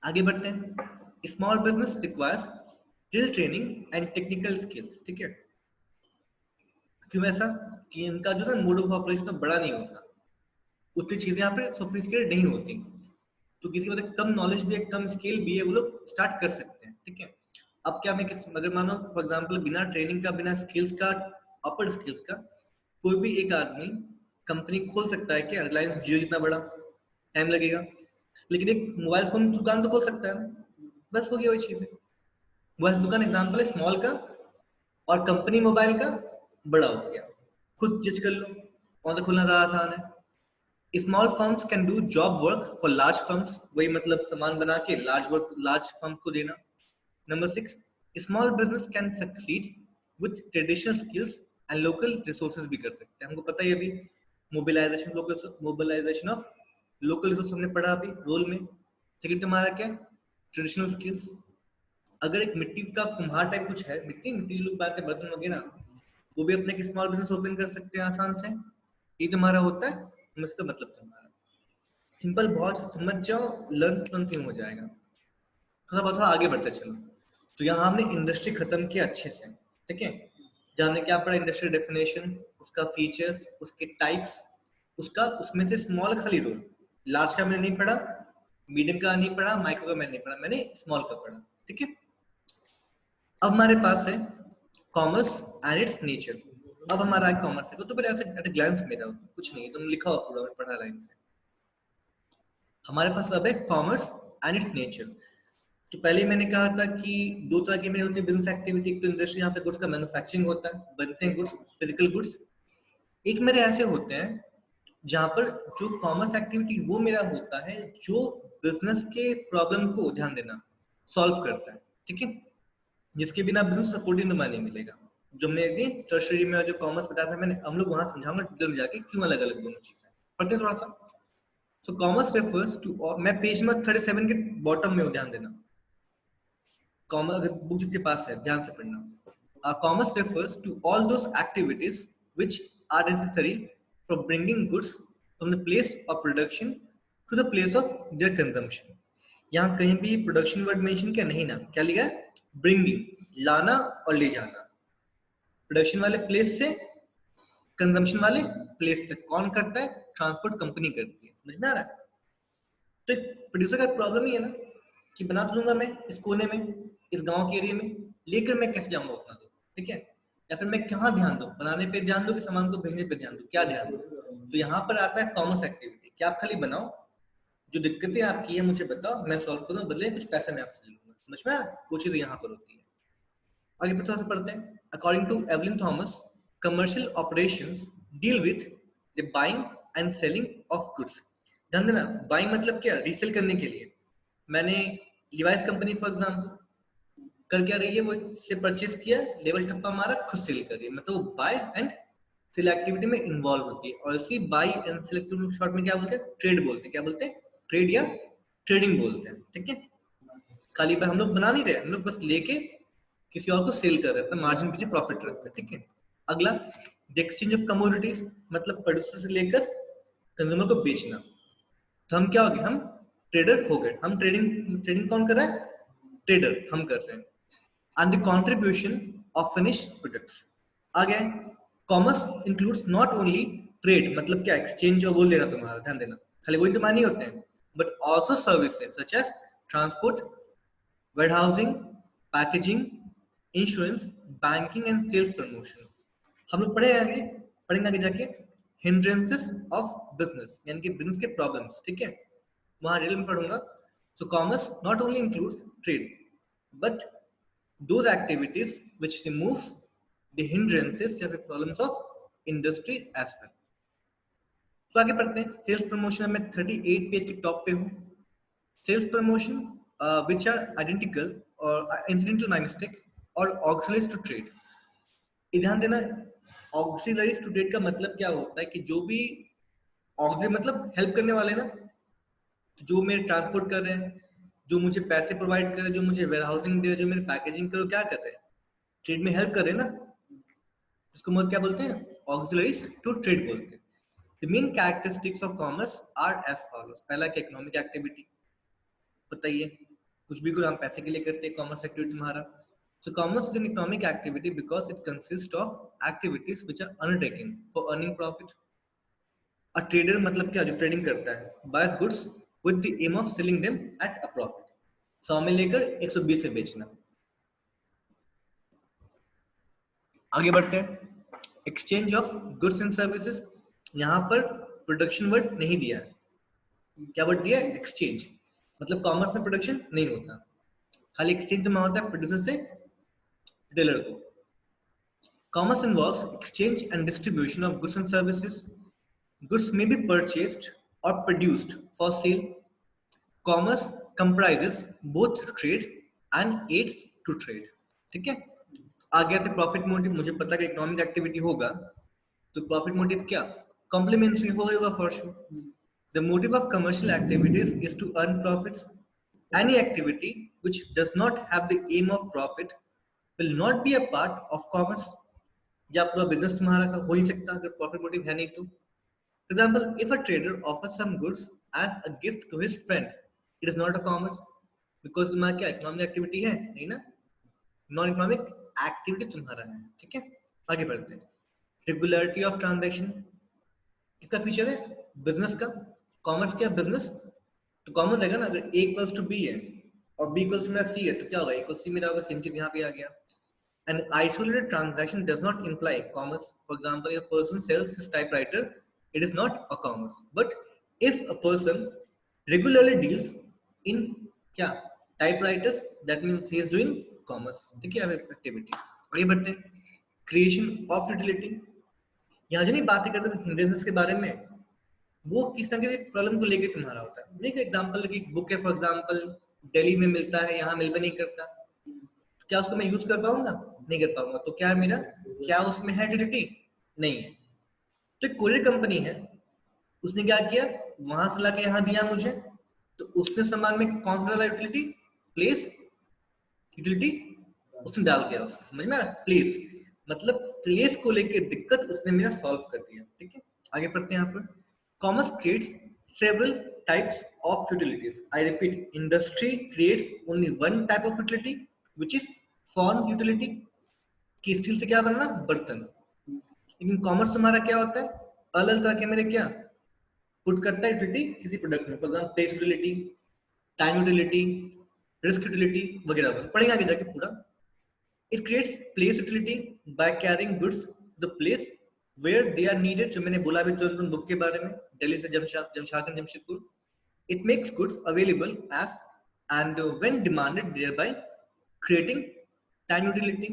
आगे बढ़ते हैं। Small business requires skill training and technical skills, ठीक है। क्यों ऐसा कि इनका जो है मोड ऑफ ऑपरेशन तो बड़ा नहीं होता, उतनी चीजें यहाँ पे सोफिस्टिकेटेड नहीं होती, तो किसी को कम नॉलेज भी है, कम स्किल भी है, वो लोग स्टार्ट कर सकते हैं, ठीक है। अब क्या मैं किस, अगर मानो फॉर एग्जांपल बिना ट्रेनिंग का, बिना स्किल्स का, अपर स्किल्स का, कोई भी एक आदमी कंपनी खोल सकता है क्या, रिलायंस जियो जितना बड़ा, टाइम लगेगा। लेकिन एक मोबाइल फोन दुकान तो खोल सकता है ना, बस हो गया वही चीज है। मोबाइल दुकान एग्जाम्पल है स्मॉल का, और कंपनी मोबाइल का बड़ा हो गया, खुद जज कर लो कौन सा खोलना ज्यादा आसान है। Small firms can do job work for large firms, वही मतलब सामान बना के लार्ज वर्क लार्ज फर्म को देना। Number 6, small business can succeed with traditional skills and local resources भी कर सकते हैं। हमको पता है अभी mobilisation, local mobilisation of local resource हमने पढ़ा अभी रोल में। सेकंड तुम्हारा क्या, ट्रेडिशनल स्किल्स। अगर एक मिट्टी का कुम्हार टाइप कुछ है, मिट्टी मिट्टी लोग बनाते बर्तन वगैरह, वो भी अपने एक स्मॉल बिजनेस ओपन कर सकते हैं आसान से। ये तुम्हारा होता है मुझसे मतलब तुम्हारा सिंपल, बहुत समझ जाओ, लर्न तुरंत हो जाएगा। थोड़ा बहुत आगे बढ़ते चलो। तो यहाँ हमने इंडस्ट्री खत्म किया अच्छे से, ठीक है। जहाँ हमने क्या पढ़ा, इंडस्ट्री डेफिनेशन, उसका फीचर्स, उसके टाइप्स, उसका उसमें से स्मॉल खाली रोल, लार्ज का मैंने नहीं पढ़ा, मीडियम का नहीं पढ़ा, माइक्रो का मैंने नहीं पढ़ा, मैंने स्मॉल का पढ़ा, ठीक है। अब हमारे पास है कॉमर्स एंड इट्स नेचर। अब हमारा है कॉमर्स है, तो पहले ऐसे एट ग्लांस मेरा कुछ नहीं है, तुम लिखा हो पूरा, पढ़ा लाइन से। हमारे पास अब है कॉमर्स एंड इट्स नेचर। तो पहले मैंने कहा था कि दो तरह की मेरी होती है बिजनेस एक्टिविटी, एक तो इंडस्ट्री यहाँ पे गुड्स का मैन्युफैक्चरिंग होता है, बनते हैं गुड्स, फिजिकल गुड्स। एक मेरे ऐसे होते हैं जहाँ पर जो कॉमर्स एक्टिविटी वो मेरा होता है जो बिजनेस के प्रॉब्लम को ध्यान देना, सॉल्व करता है, ठीक है, जिसके बिना बिजनेस सपोर्टिंग तो नहीं मिलेगा। जो हमने टर्शरी में जो कॉमर्स बताया था मैंने, हम लोग वहां समझाऊंगा डिटेल में जाके क्यों अलग अलग दोनों चीजें पढ़ते हैं थोड़ा सा। सो कॉमर्स रेफर्स टू, मैं पेज नंबर 37 के बॉटम में ध्यान देना, कॉमर्स अगर बुक जिसके पास है ध्यान से पढ़ना। Commerce refers to all those activities which are necessary for bringing goods from the place of production to the place of their consumption. यहाँ कहीं भी प्रोडक्शन वर्ड मेंशन क्या नहीं ना, क्या लिखा है, ब्रिंगिंग, लाना और ले जाना, प्रोडक्शन वाले प्लेस से कंजम्पशन वाले प्लेस तक कौन करता है, ट्रांसपोर्ट कंपनी करती है। समझ में आ रहा है? तो एक प्रोड्यूसर का प्रॉब्लम ही है ना कि बना तो दूंगा मैं इस कोने में, इस गांव के एरिया में, लेकर मैं कैसे जाऊंगा उतना दूर, ठीक है, या फिर मैं कहाँ ध्यान दूं, बनाने पे ध्यान दूं कि सामान को भेजने पे ध्यान दूं, क्या ध्यान दूं। तो यहाँ पर आता है कॉमर्स एक्टिविटी, कि आप खाली बनाओ, जो दिक्कतें आपकी है मुझे बताओ, मैं सॉल्व करूँ, बदले कुछ पैसा मैं आपसे ले लूंगा। समझ में आ रहा है? वो चीज यहाँ पर होती है। आगे थोड़ा सा पढ़ते हैं। According to Evelyn Thomas, commercial operations deal with the buying and selling of goods. ध्यान देना, बाइंग मतलब क्या, रीसेल करने के लिए। मैंने लिवाइस कंपनी फॉर एग्जांपल कर क्या रही है, वो से परचेज किया, लेवल ठप्पा मारा, खुद सेल कर रही है, मतलब वो बाय एंड सेल एक्टिविटी में इन्वॉल्व होती है। और इसी buy and sell activity short में क्या बोलते हैं, ट्रेड बोलते हैं। क्या बोलते हैं, ट्रेड या ट्रेडिंग बोलते हैं, ठीक है। खाली हम लोग बना नहीं रहे, हम लोग बस लेके किसी और को सेल कर रहे हैं, मार्जिन पीछे प्रॉफिट रखते हैं, ठीक है। अगला, द एक्सचेंज ऑफ कमोडिटीज, मतलब प्रोड्यूसर से लेकर कंज्यूमर को बेचना। तो हम क्या हो गए, हम ट्रेडर हो गए, हम ट्रेडिंग कौन कर रहा है? ट्रेडर हम कर रहे हैं। And the contribution of finished products आ गया। Commerce includes not only trade, मतलब क्या एक्सचेंज और बोल देना, तुम्हारा ध्यान देना, खाली वही तो मानी होते हैं, but also services such as transport, warehousing, packaging, insurance, banking and sales promotion. हम लोग पढ़ेंगे आगे जाके हिंड्रेंसेस ऑफ बिजनेस, यानी कि बिजनेस के प्रॉब्लम्स, ठीक है, वहां डिटेल में पढ़ूंगा। So commerce not only includes trade, but those activities which removes the hindrances या फिर problems of industry as well. तो आगे पढ़ते हैं। सेल्स प्रमोशन में 38 पेज के टॉप पे हूँ। Sales promotion which are identical or incidental by mistake or auxiliaries to trade। ये ध्यान देना, auxiliaries to trade का मतलब क्या होता है कि जो भी auxiliary मतलब हेल्प करने वाले ना, जो मेरे ट्रांसपोर्ट कर रहे हैं, जो मुझे पैसे प्रोवाइड कर रहे हैं, जो मुझे वेयरहाउसिंग दे रहे हैं, जो मेरे पैकेजिंग कर रहे हैं, क्या कर रहे हैं? ट्रेड में हेल्प कर रहे हैं ना, उसको मतलब क्या बोलते हैं? ऑक्सिलरीज टू ट्रेड बोलते हैं। The main characteristics of commerce are as follows. पहला कि इकोनॉमिक एक्टिविटी, बताइए, कुछ भी करो हम पैसे के लिए करते हैं, कॉमर्स एक्टिविटी हमारा। So commerce is an economic activity because it consists of activities which are undertaken for earning profit. A trader मतलब क्या? जो ट्रेडिंग करता है, buys goods with the aim of selling them at a profit। 100 में लेकर 120 में बेचना। आगे बढ़ते हैं। Exchange of goods and services, यहाँ पर प्रोडक्शन वर्ड नहीं दिया है, क्या वर्ड दिया है? एक्सचेंज। मतलब कॉमर्स में प्रोडक्शन नहीं होता, खाली एक्सचेंज में होता है प्रोड्यूसर से डीलर को। Commerce involves exchange and distribution of goods and services. Goods may be purchased or produced for sale. Commerce comprises both trade and aids to trade। ठीक है, आ गया था प्रॉफिट मोटिव। मुझे पता है इकोनॉमिक एक्टिविटी होगा तो प्रॉफिट मोटिव क्या? कॉम्प्लीमेंट्री होगा for sure. The motive of commercial activities is to earn profits. Any activity which does not have the aim of profit will not be a part of commerce. या पूरा business तुम्हारा का हो नहीं सकता अगर प्रॉफिट मोटिव है नहीं तो। For example, if a trader offers some goods as a gift to his friend, it is not a commerce because तुम्हारा क्या इकोनॉमिक एक्टिविटी है? नहीं ना, नॉन इकोनॉमिक एक्टिविटी तुम्हारा है। ठीक है, आगे बढ़ते हैं। रेगुलरिटी ऑफ ट्रांजैक्शन किसका फीचर है? बिजनेस का। कॉमर्स क्या? बिजनेस। तो कॉमन रहेगा ना, अगर A इक्वल्स टू B है और B इक्वल्स टू मेरा C है तो क्या होगा? A इक्वल्स C मेरा होगा, सेम चीज यहाँ पे आ गया। An isolated transaction does not imply commerce. For example, if a person sells his typewriter, it is not a commerce. But if a person regularly deals in क्या typewriters, that means he is doing commerce। ठीक है, activity. आगे बढ़ते हैं। Creation of utility, यहाँ जो नहीं बातें करते हिंड्रेंसेस के बारे में, वो किस तरह के प्रॉब्लम को लेके तुम्हारा होता है। एक एग्जांपल की बुक है, फॉर एग्जांपल दिल्ली में मिलता है, यहाँ मिल भी नहीं करता, तो क्या उसको मैं यूज कर पाऊंगा? नहीं कर पाऊंगा। तो क्या है मेरा, क्या उसमें है यूटिलिटी? नहीं है। तो एक कोरियर कंपनी है, उसने क्या किया, वहां से लाके यहाँ दिया मुझे, तो उसने सामान में कौन सा डाला? यूटिलिटी, प्लेस यूटिलिटी उसने डाल दिया उसमें, समझ में आ रहा? प्लेस मतलब प्लेस को लेके दिक्कत उसने मेरा सॉल्व कर दिया। ठीक है, आगे पढ़ते हैं। यहाँ पर commerce creates several types of utilities. I repeat, industry creates only one type of utility which is form utility, कि स्टील से क्या बनना? बर्तन। लेकिन कॉमर्स तुम्हारा क्या होता है? अलग तरह के मेरे क्या पुट करता है यूटिलिटी किसी प्रोडक्ट में। For example place utility, time utility, risk utility वगैरह पढ़ेंगे आगे जाके पूरा। It creates place utility by carrying goods the place where they are needed, जो मैंने बोला भी तुरंत बुक के बारे में, दिल्ली से Jamshedpur. It makes goods available as and when demanded, thereby creating time utility.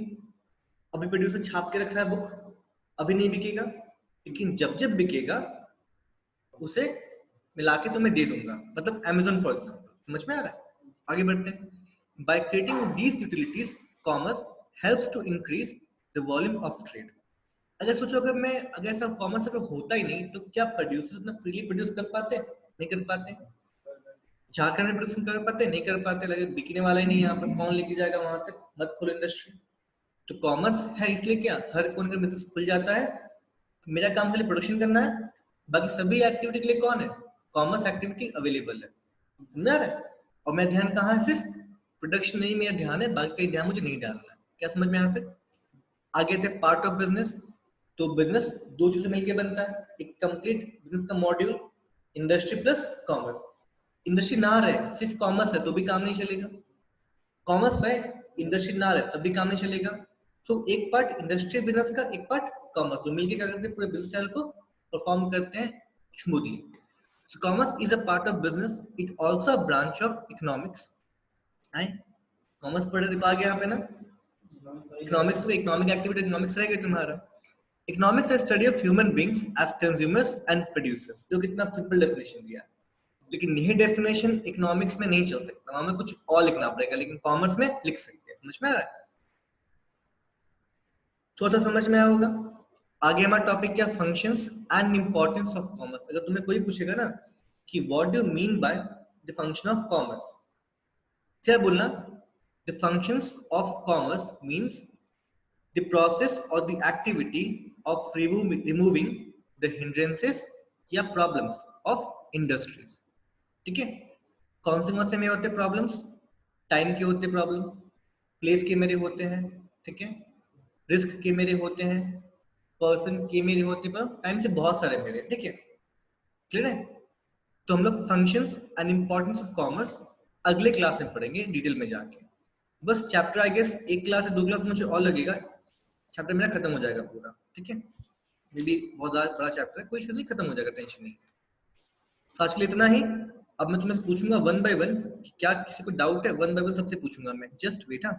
अभी प्रोड्यूसर छाप के रख रहा है बुक, अभी नहीं बिकेगा, लेकिन जब जब बिकेगा उसे मिला के तो मैं दे दूंगा, मतलब Amazon फॉर एग्जांपल। समझ में आ रहा है? आगे बढ़ते हैं। By creating these utilities commerce helps to increase the volume of trade. अगर सोचो अगर ऐसा कॉमर्स अगर होता ही नहीं तो क्या प्रोड्यूसर अपना फ्रीली प्रोड्यूस कर पाते? नहीं कर पाते। झारखंड में प्रोडक्शन कर पाते? नहीं कर पाते। लगे बिकने वाला ही नहीं, यहाँ पर कौन लेके जाएगा वहां तक? मत खोलो इंडस्ट्री। तो कॉमर्स है इसलिए क्या हर कोई का बिजनेस खुल जाता है, तो मेरा काम खाली प्रोडक्शन करना है, बाकी सभी एक्टिविटी के लिए कौन है? कॉमर्स एक्टिविटी अवेलेबल है। समझ आ रहा है? और मेरा ध्यान कहाँ है? सिर्फ प्रोडक्शन नहीं मेरा ध्यान है, बाकी कहीं ध्यान मुझे नहीं डालना है। क्या समझ में आता है? आगे थे पार्ट ऑफ बिजनेस। तो बिजनेस दो चीजों से मिलकर बनता है, एक कंप्लीट बिजनेस का module, industry plus commerce. Industry ना रहे, सिर्फ कॉमर्स है तो भी काम नहीं चलेगा, कॉमर्स रहे इंडस्ट्री ना रहे तब भी काम नहीं चलेगा। तो एक पार्ट इंडस्ट्री बिजनेस का, एक पार्ट कॉमर्स, तो मिलकर क्या करते हैं, पूरे बिजनेस चैनल को परफॉर्म करते हैं smoothly. So commerce is a part of business. It also a branch of economics. है? कॉमर्स पढ़े देखो आगे यहाँ पे ना, इकोनॉमिक्स को इकोनॉमिक एक्टिविटी इकोनॉमिक्स रहेगा तुम्हारा। Economics is study of human beings as consumers and producers। तो कितना सिंपल डेफिनेशन दिया, लेकिन यही डेफिनेशन इकोनॉमिक्स में नहीं चल सकता, हमें कुछ और लिखना पड़ेगा, लेकिन कॉमर्स में लिख सकते हैं। समझ में आ रहा है? थोड़ा समझ में आया होगा। आगे हमारा टॉपिक क्या, functions and importance of commerce. अगर तुम्हें कोई पूछेगा ना कि what do you mean by the function of commerce, क्या बोलना, the functions of commerce means the process और the activity of removing the hindrances या प्रॉब्लम्स ऑफ इंडस्ट्रीज। ठीक है? कौन से में होते प्रॉब्लम्स, टाइम के होते प्रॉब्लम, प्लेस के मेरे होते हैं, ठीक है, रिस्क के मेरे होते हैं, पर्सन के मेरे होते पर टाइम से बहुत सारे मेरे, ठीक है, क्लियर है? तो हम लोग functions and importance of commerce अगले क्लास में पढ़ेंगे डिटेल में जाके। बस चैप्टर आई गेस एक क्लास या दो क्लास मुझे और लगेगा, चैप्टर मेरा खत्म हो जाएगा पूरा, ठीक है। ये भी बहुत ज्यादा बड़ा चैप्टर है, कोई इशू नहीं, खत्म हो जाएगा, टेंशन नहीं। आज के लिए इतना ही। अब मैं तुम्हें पूछूंगा वन बाय वन, क्या किसी को डाउट है? वन बाय वन सबसे पूछूंगा मैं, जस्ट वेट। हाँ,